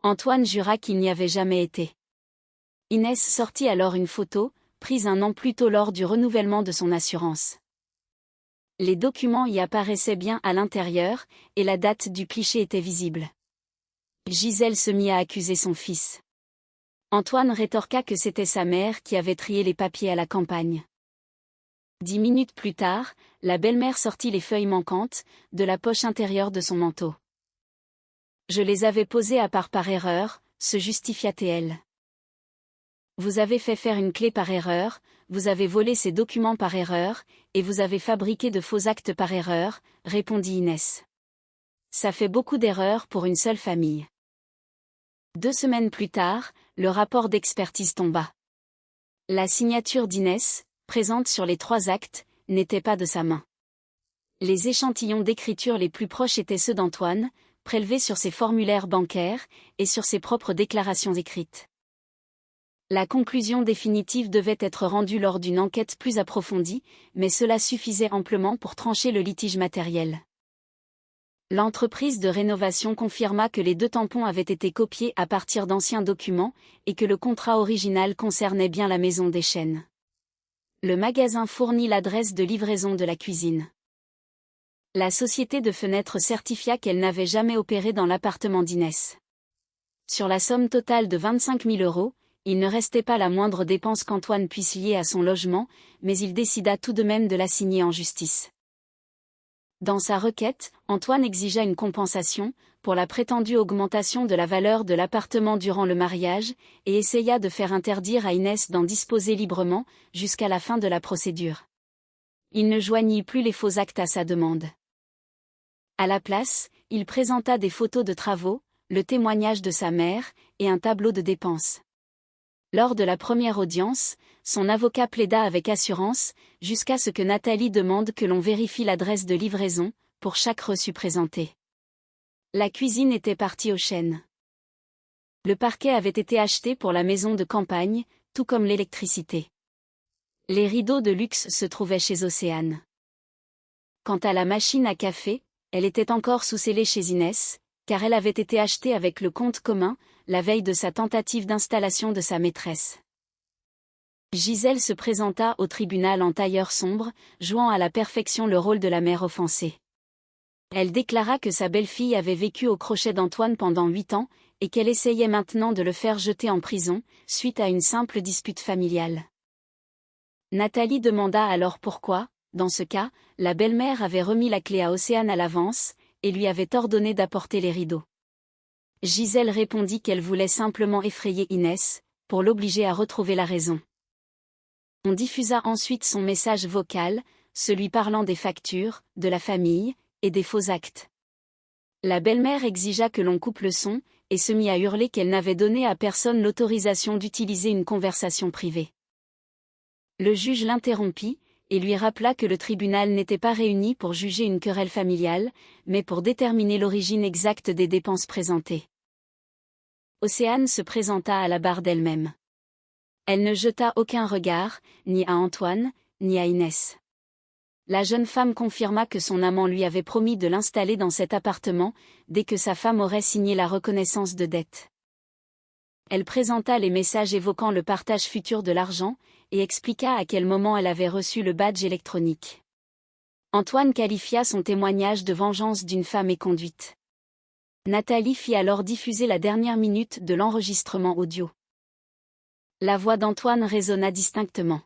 Speaker 1: Antoine jura qu'il n'y avait jamais été. Inès sortit alors une photo, prise un an plus tôt lors du renouvellement de son assurance. Les documents y apparaissaient bien à l'intérieur, et la date du cliché était visible. Gisèle se mit à accuser son fils. Antoine rétorqua que c'était sa mère qui avait trié les papiers à la campagne. 10 minutes plus tard, la belle-mère sortit les feuilles manquantes, de la poche intérieure de son manteau. Je les avais posées à part par erreur, se justifia-t-elle. Vous avez fait faire une clé par erreur, vous avez volé ces documents par erreur, et vous avez fabriqué de faux actes par erreur, répondit Inès. Ça fait beaucoup d'erreurs pour une seule famille. 2 semaines plus tard, le rapport d'expertise tomba. La signature d'Inès, présente sur les 3 actes, n'était pas de sa main. Les échantillons d'écriture les plus proches étaient ceux d'Antoine, prélevés sur ses formulaires bancaires, et sur ses propres déclarations écrites. La conclusion définitive devait être rendue lors d'une enquête plus approfondie, mais cela suffisait amplement pour trancher le litige matériel. L'entreprise de rénovation confirma que les 2 tampons avaient été copiés à partir d'anciens documents, et que le contrat original concernait bien la maison des Chênes. Le magasin fournit l'adresse de livraison de la cuisine. La société de fenêtres certifia qu'elle n'avait jamais opéré dans l'appartement d'Inès. Sur la somme totale de 25 000 €, il ne restait pas la moindre dépense qu'Antoine puisse lier à son logement, mais il décida tout de même de l'assigner en justice. Dans sa requête, Antoine exigea une compensation, pour la prétendue augmentation de la valeur de l'appartement durant le mariage, et essaya de faire interdire à Inès d'en disposer librement, jusqu'à la fin de la procédure. Il ne joignit plus les faux actes à sa demande. À la place, il présenta des photos de travaux, le témoignage de sa mère, et un tableau de dépenses. Lors de la première audience, son avocat plaida avec assurance, jusqu'à ce que Nathalie demande que l'on vérifie l'adresse de livraison, pour chaque reçu présenté. La cuisine était partie aux Chênes. Le parquet avait été acheté pour la maison de campagne, tout comme l'électricité. Les rideaux de luxe se trouvaient chez Océane. Quant à la machine à café, elle était encore sous scellé chez Inès, car elle avait été achetée avec le compte commun, la veille de sa tentative d'installation de sa maîtresse. Gisèle se présenta au tribunal en tailleur sombre, jouant à la perfection le rôle de la mère offensée. Elle déclara que sa belle-fille avait vécu au crochet d'Antoine pendant 8 ans, et qu'elle essayait maintenant de le faire jeter en prison, suite à une simple dispute familiale. Nathalie demanda alors pourquoi, dans ce cas, la belle-mère avait remis la clé à Océane à l'avance, et lui avait ordonné d'apporter les rideaux. Gisèle répondit qu'elle voulait simplement effrayer Inès, pour l'obliger à retrouver la raison. On diffusa ensuite son message vocal, celui parlant des factures, de la famille, et des faux actes. La belle-mère exigea que l'on coupe le son, et se mit à hurler qu'elle n'avait donné à personne l'autorisation d'utiliser une conversation privée. Le juge l'interrompit, et lui rappela que le tribunal n'était pas réuni pour juger une querelle familiale, mais pour déterminer l'origine exacte des dépenses présentées. Océane se présenta à la barre d'elle-même. Elle ne jeta aucun regard, ni à Antoine, ni à Inès. La jeune femme confirma que son amant lui avait promis de l'installer dans cet appartement, dès que sa femme aurait signé la reconnaissance de dette. Elle présenta les messages évoquant le partage futur de l'argent, et expliqua à quel moment elle avait reçu le badge électronique. Antoine qualifia son témoignage de vengeance d'une femme éconduite. Nathalie fit alors diffuser la dernière minute de l'enregistrement audio. La voix d'Antoine résonna distinctement.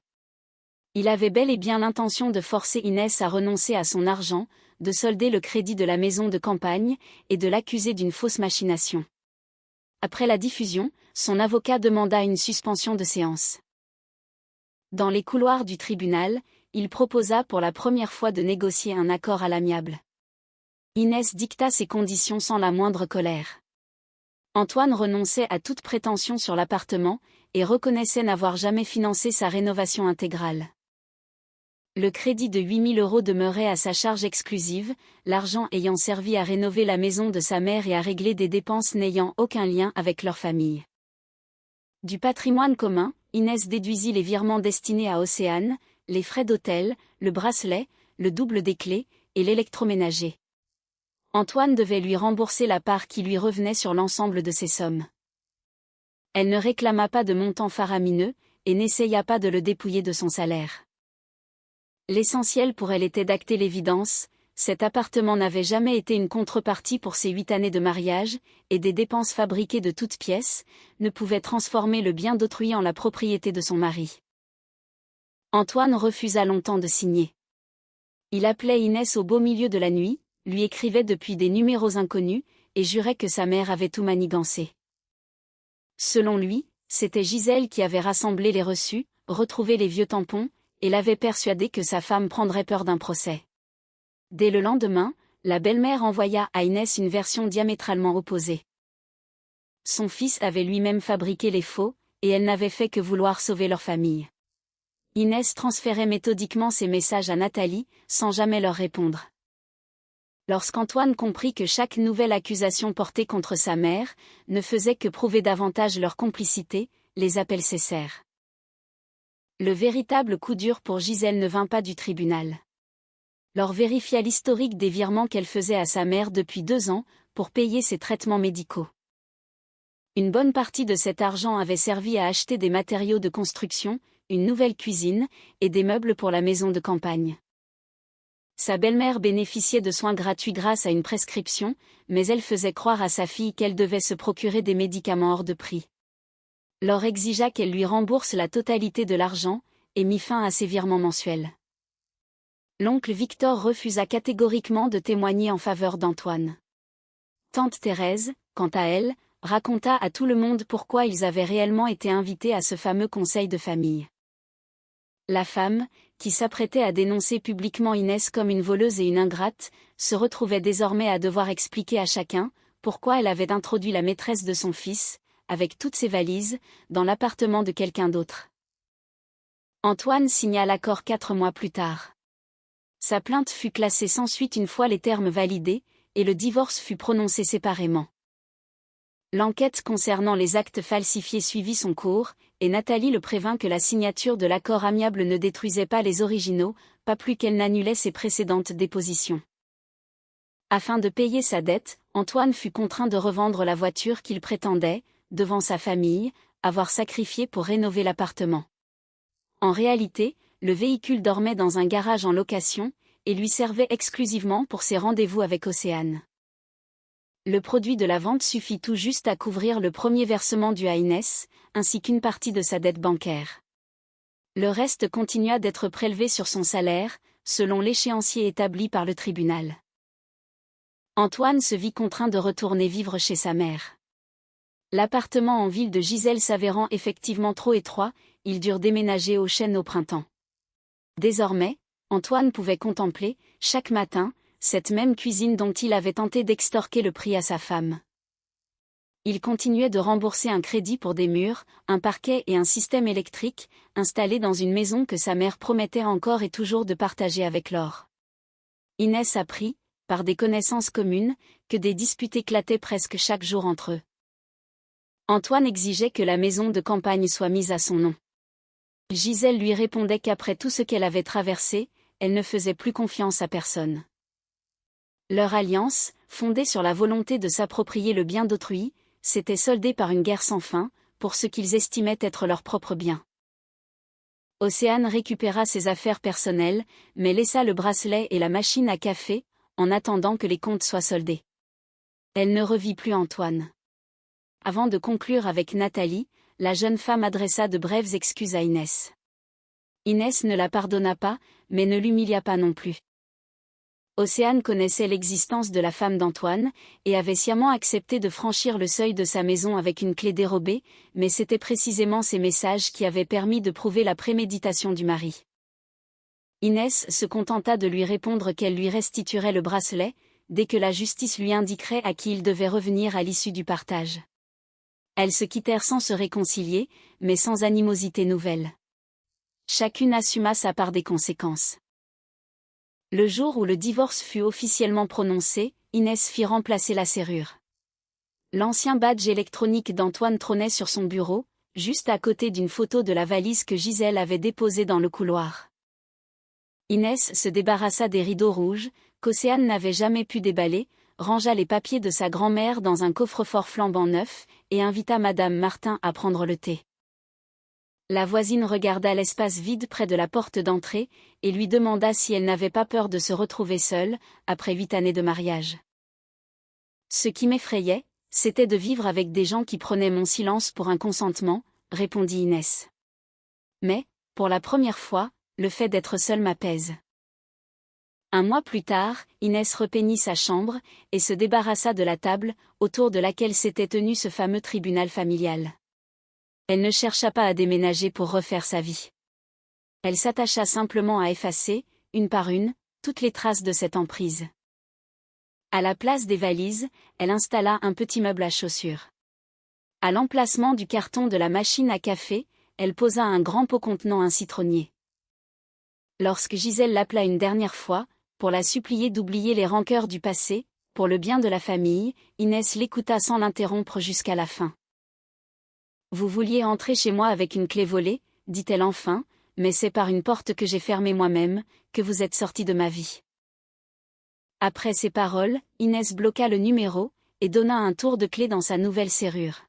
Speaker 1: Il avait bel et bien l'intention de forcer Inès à renoncer à son argent, de solder le crédit de la maison de campagne, et de l'accuser d'une fausse machination. Après la diffusion, son avocat demanda une suspension de séance. Dans les couloirs du tribunal, il proposa pour la première fois de négocier un accord à l'amiable. Inès dicta ses conditions sans la moindre colère. Antoine renonçait à toute prétention sur l'appartement, et reconnaissait n'avoir jamais financé sa rénovation intégrale. Le crédit de 8 000 € demeurait à sa charge exclusive, l'argent ayant servi à rénover la maison de sa mère et à régler des dépenses n'ayant aucun lien avec leur famille. Du patrimoine commun, Inès déduisit les virements destinés à Océane, les frais d'hôtel, le bracelet, le double des clés, et l'électroménager. Antoine devait lui rembourser la part qui lui revenait sur l'ensemble de ces sommes. Elle ne réclama pas de montant faramineux, et n'essaya pas de le dépouiller de son salaire. L'essentiel pour elle était d'acter l'évidence, cet appartement n'avait jamais été une contrepartie pour ses 8 années de mariage, et des dépenses fabriquées de toutes pièces, ne pouvaient transformer le bien d'autrui en la propriété de son mari. Antoine refusa longtemps de signer. Il appelait Inès au beau milieu de la nuit, lui écrivait depuis des numéros inconnus, et jurait que sa mère avait tout manigancé. Selon lui, c'était Gisèle qui avait rassemblé les reçus, retrouvé les vieux tampons, et l'avait persuadé que sa femme prendrait peur d'un procès. Dès le lendemain, la belle-mère envoya à Inès une version diamétralement opposée. Son fils avait lui-même fabriqué les faux, et elle n'avait fait que vouloir sauver leur famille. Inès transférait méthodiquement ses messages à Nathalie, sans jamais leur répondre. Lorsqu'Antoine comprit que chaque nouvelle accusation portée contre sa mère ne faisait que prouver davantage leur complicité, les appels cessèrent. Le véritable coup dur pour Gisèle ne vint pas du tribunal. Laure vérifia l'historique des virements qu'elle faisait à sa mère depuis 2 ans, pour payer ses traitements médicaux. Une bonne partie de cet argent avait servi à acheter des matériaux de construction, une nouvelle cuisine, et des meubles pour la maison de campagne. Sa belle-mère bénéficiait de soins gratuits grâce à une prescription, mais elle faisait croire à sa fille qu'elle devait se procurer des médicaments hors de prix. Laure exigea qu'elle lui rembourse la totalité de l'argent, et mit fin à ses virements mensuels. L'oncle Victor refusa catégoriquement de témoigner en faveur d'Antoine. Tante Thérèse, quant à elle, raconta à tout le monde pourquoi ils avaient réellement été invités à ce fameux conseil de famille. La femme, qui s'apprêtait à dénoncer publiquement Inès comme une voleuse et une ingrate, se retrouvait désormais à devoir expliquer à chacun pourquoi elle avait introduit la maîtresse de son fils, avec toutes ses valises, dans l'appartement de quelqu'un d'autre. Antoine signa l'accord 4 mois plus tard. Sa plainte fut classée sans suite une fois les termes validés, et le divorce fut prononcé séparément. L'enquête concernant les actes falsifiés suivit son cours, et Nathalie le prévint que la signature de l'accord amiable ne détruisait pas les originaux, pas plus qu'elle n'annulait ses précédentes dépositions. Afin de payer sa dette, Antoine fut contraint de revendre la voiture qu'il prétendait, devant sa famille, avoir sacrifiée pour rénover l'appartement. En réalité, le véhicule dormait dans un garage en location, et lui servait exclusivement pour ses rendez-vous avec Océane. Le produit de la vente suffit tout juste à couvrir le premier versement dû à Inès, ainsi qu'une partie de sa dette bancaire. Le reste continua d'être prélevé sur son salaire, selon l'échéancier établi par le tribunal. Antoine se vit contraint de retourner vivre chez sa mère. L'appartement en ville de Gisèle s'avérant effectivement trop étroit, ils durent déménager au Chêne au printemps. Désormais, Antoine pouvait contempler, chaque matin, cette même cuisine dont il avait tenté d'extorquer le prix à sa femme. Il continuait de rembourser un crédit pour des murs, un parquet et un système électrique, installés dans une maison que sa mère promettait encore et toujours de partager avec Laure. Inès apprit, par des connaissances communes, que des disputes éclataient presque chaque jour entre eux. Antoine exigeait que la maison de campagne soit mise à son nom. Gisèle lui répondait qu'après tout ce qu'elle avait traversé, elle ne faisait plus confiance à personne. Leur alliance, fondée sur la volonté de s'approprier le bien d'autrui, s'était soldée par une guerre sans fin, pour ce qu'ils estimaient être leur propre bien. Océane récupéra ses affaires personnelles, mais laissa le bracelet et la machine à café, en attendant que les comptes soient soldés. Elle ne revit plus Antoine. Avant de conclure avec Nathalie, la jeune femme adressa de brèves excuses à Inès. Inès ne la pardonna pas, mais ne l'humilia pas non plus. Océane connaissait l'existence de la femme d'Antoine, et avait sciemment accepté de franchir le seuil de sa maison avec une clé dérobée, mais c'était précisément ces messages qui avaient permis de prouver la préméditation du mari. Inès se contenta de lui répondre qu'elle lui restituerait le bracelet, dès que la justice lui indiquerait à qui il devait revenir à l'issue du partage. Elles se quittèrent sans se réconcilier, mais sans animosité nouvelle. Chacune assuma sa part des conséquences. Le jour où le divorce fut officiellement prononcé, Inès fit remplacer la serrure. L'ancien badge électronique d'Antoine trônait sur son bureau, juste à côté d'une photo de la valise que Gisèle avait déposée dans le couloir. Inès se débarrassa des rideaux rouges, qu'Océane n'avait jamais pu déballer, rangea les papiers de sa grand-mère dans un coffre-fort flambant neuf, et invita Madame Martin à prendre le thé. La voisine regarda l'espace vide près de la porte d'entrée, et lui demanda si elle n'avait pas peur de se retrouver seule, après 8 années de mariage. Ce qui m'effrayait, c'était de vivre avec des gens qui prenaient mon silence pour un consentement, répondit Inès. Mais, pour la première fois, le fait d'être seule m'apaise. Un mois plus tard, Inès repeignit sa chambre, et se débarrassa de la table, autour de laquelle s'était tenu ce fameux tribunal familial. Elle ne chercha pas à déménager pour refaire sa vie. Elle s'attacha simplement à effacer, une par une, toutes les traces de cette emprise. À la place des valises, elle installa un petit meuble à chaussures. À l'emplacement du carton de la machine à café, elle posa un grand pot contenant un citronnier. Lorsque Gisèle l'appela une dernière fois, pour la supplier d'oublier les rancœurs du passé, pour le bien de la famille, Inès l'écouta sans l'interrompre jusqu'à la fin. « Vous vouliez entrer chez moi avec une clé volée, dit-elle enfin, mais c'est par une porte que j'ai fermée moi-même, que vous êtes sorti de ma vie. » Après ces paroles, Inès bloqua le numéro, et donna un tour de clé dans sa nouvelle serrure.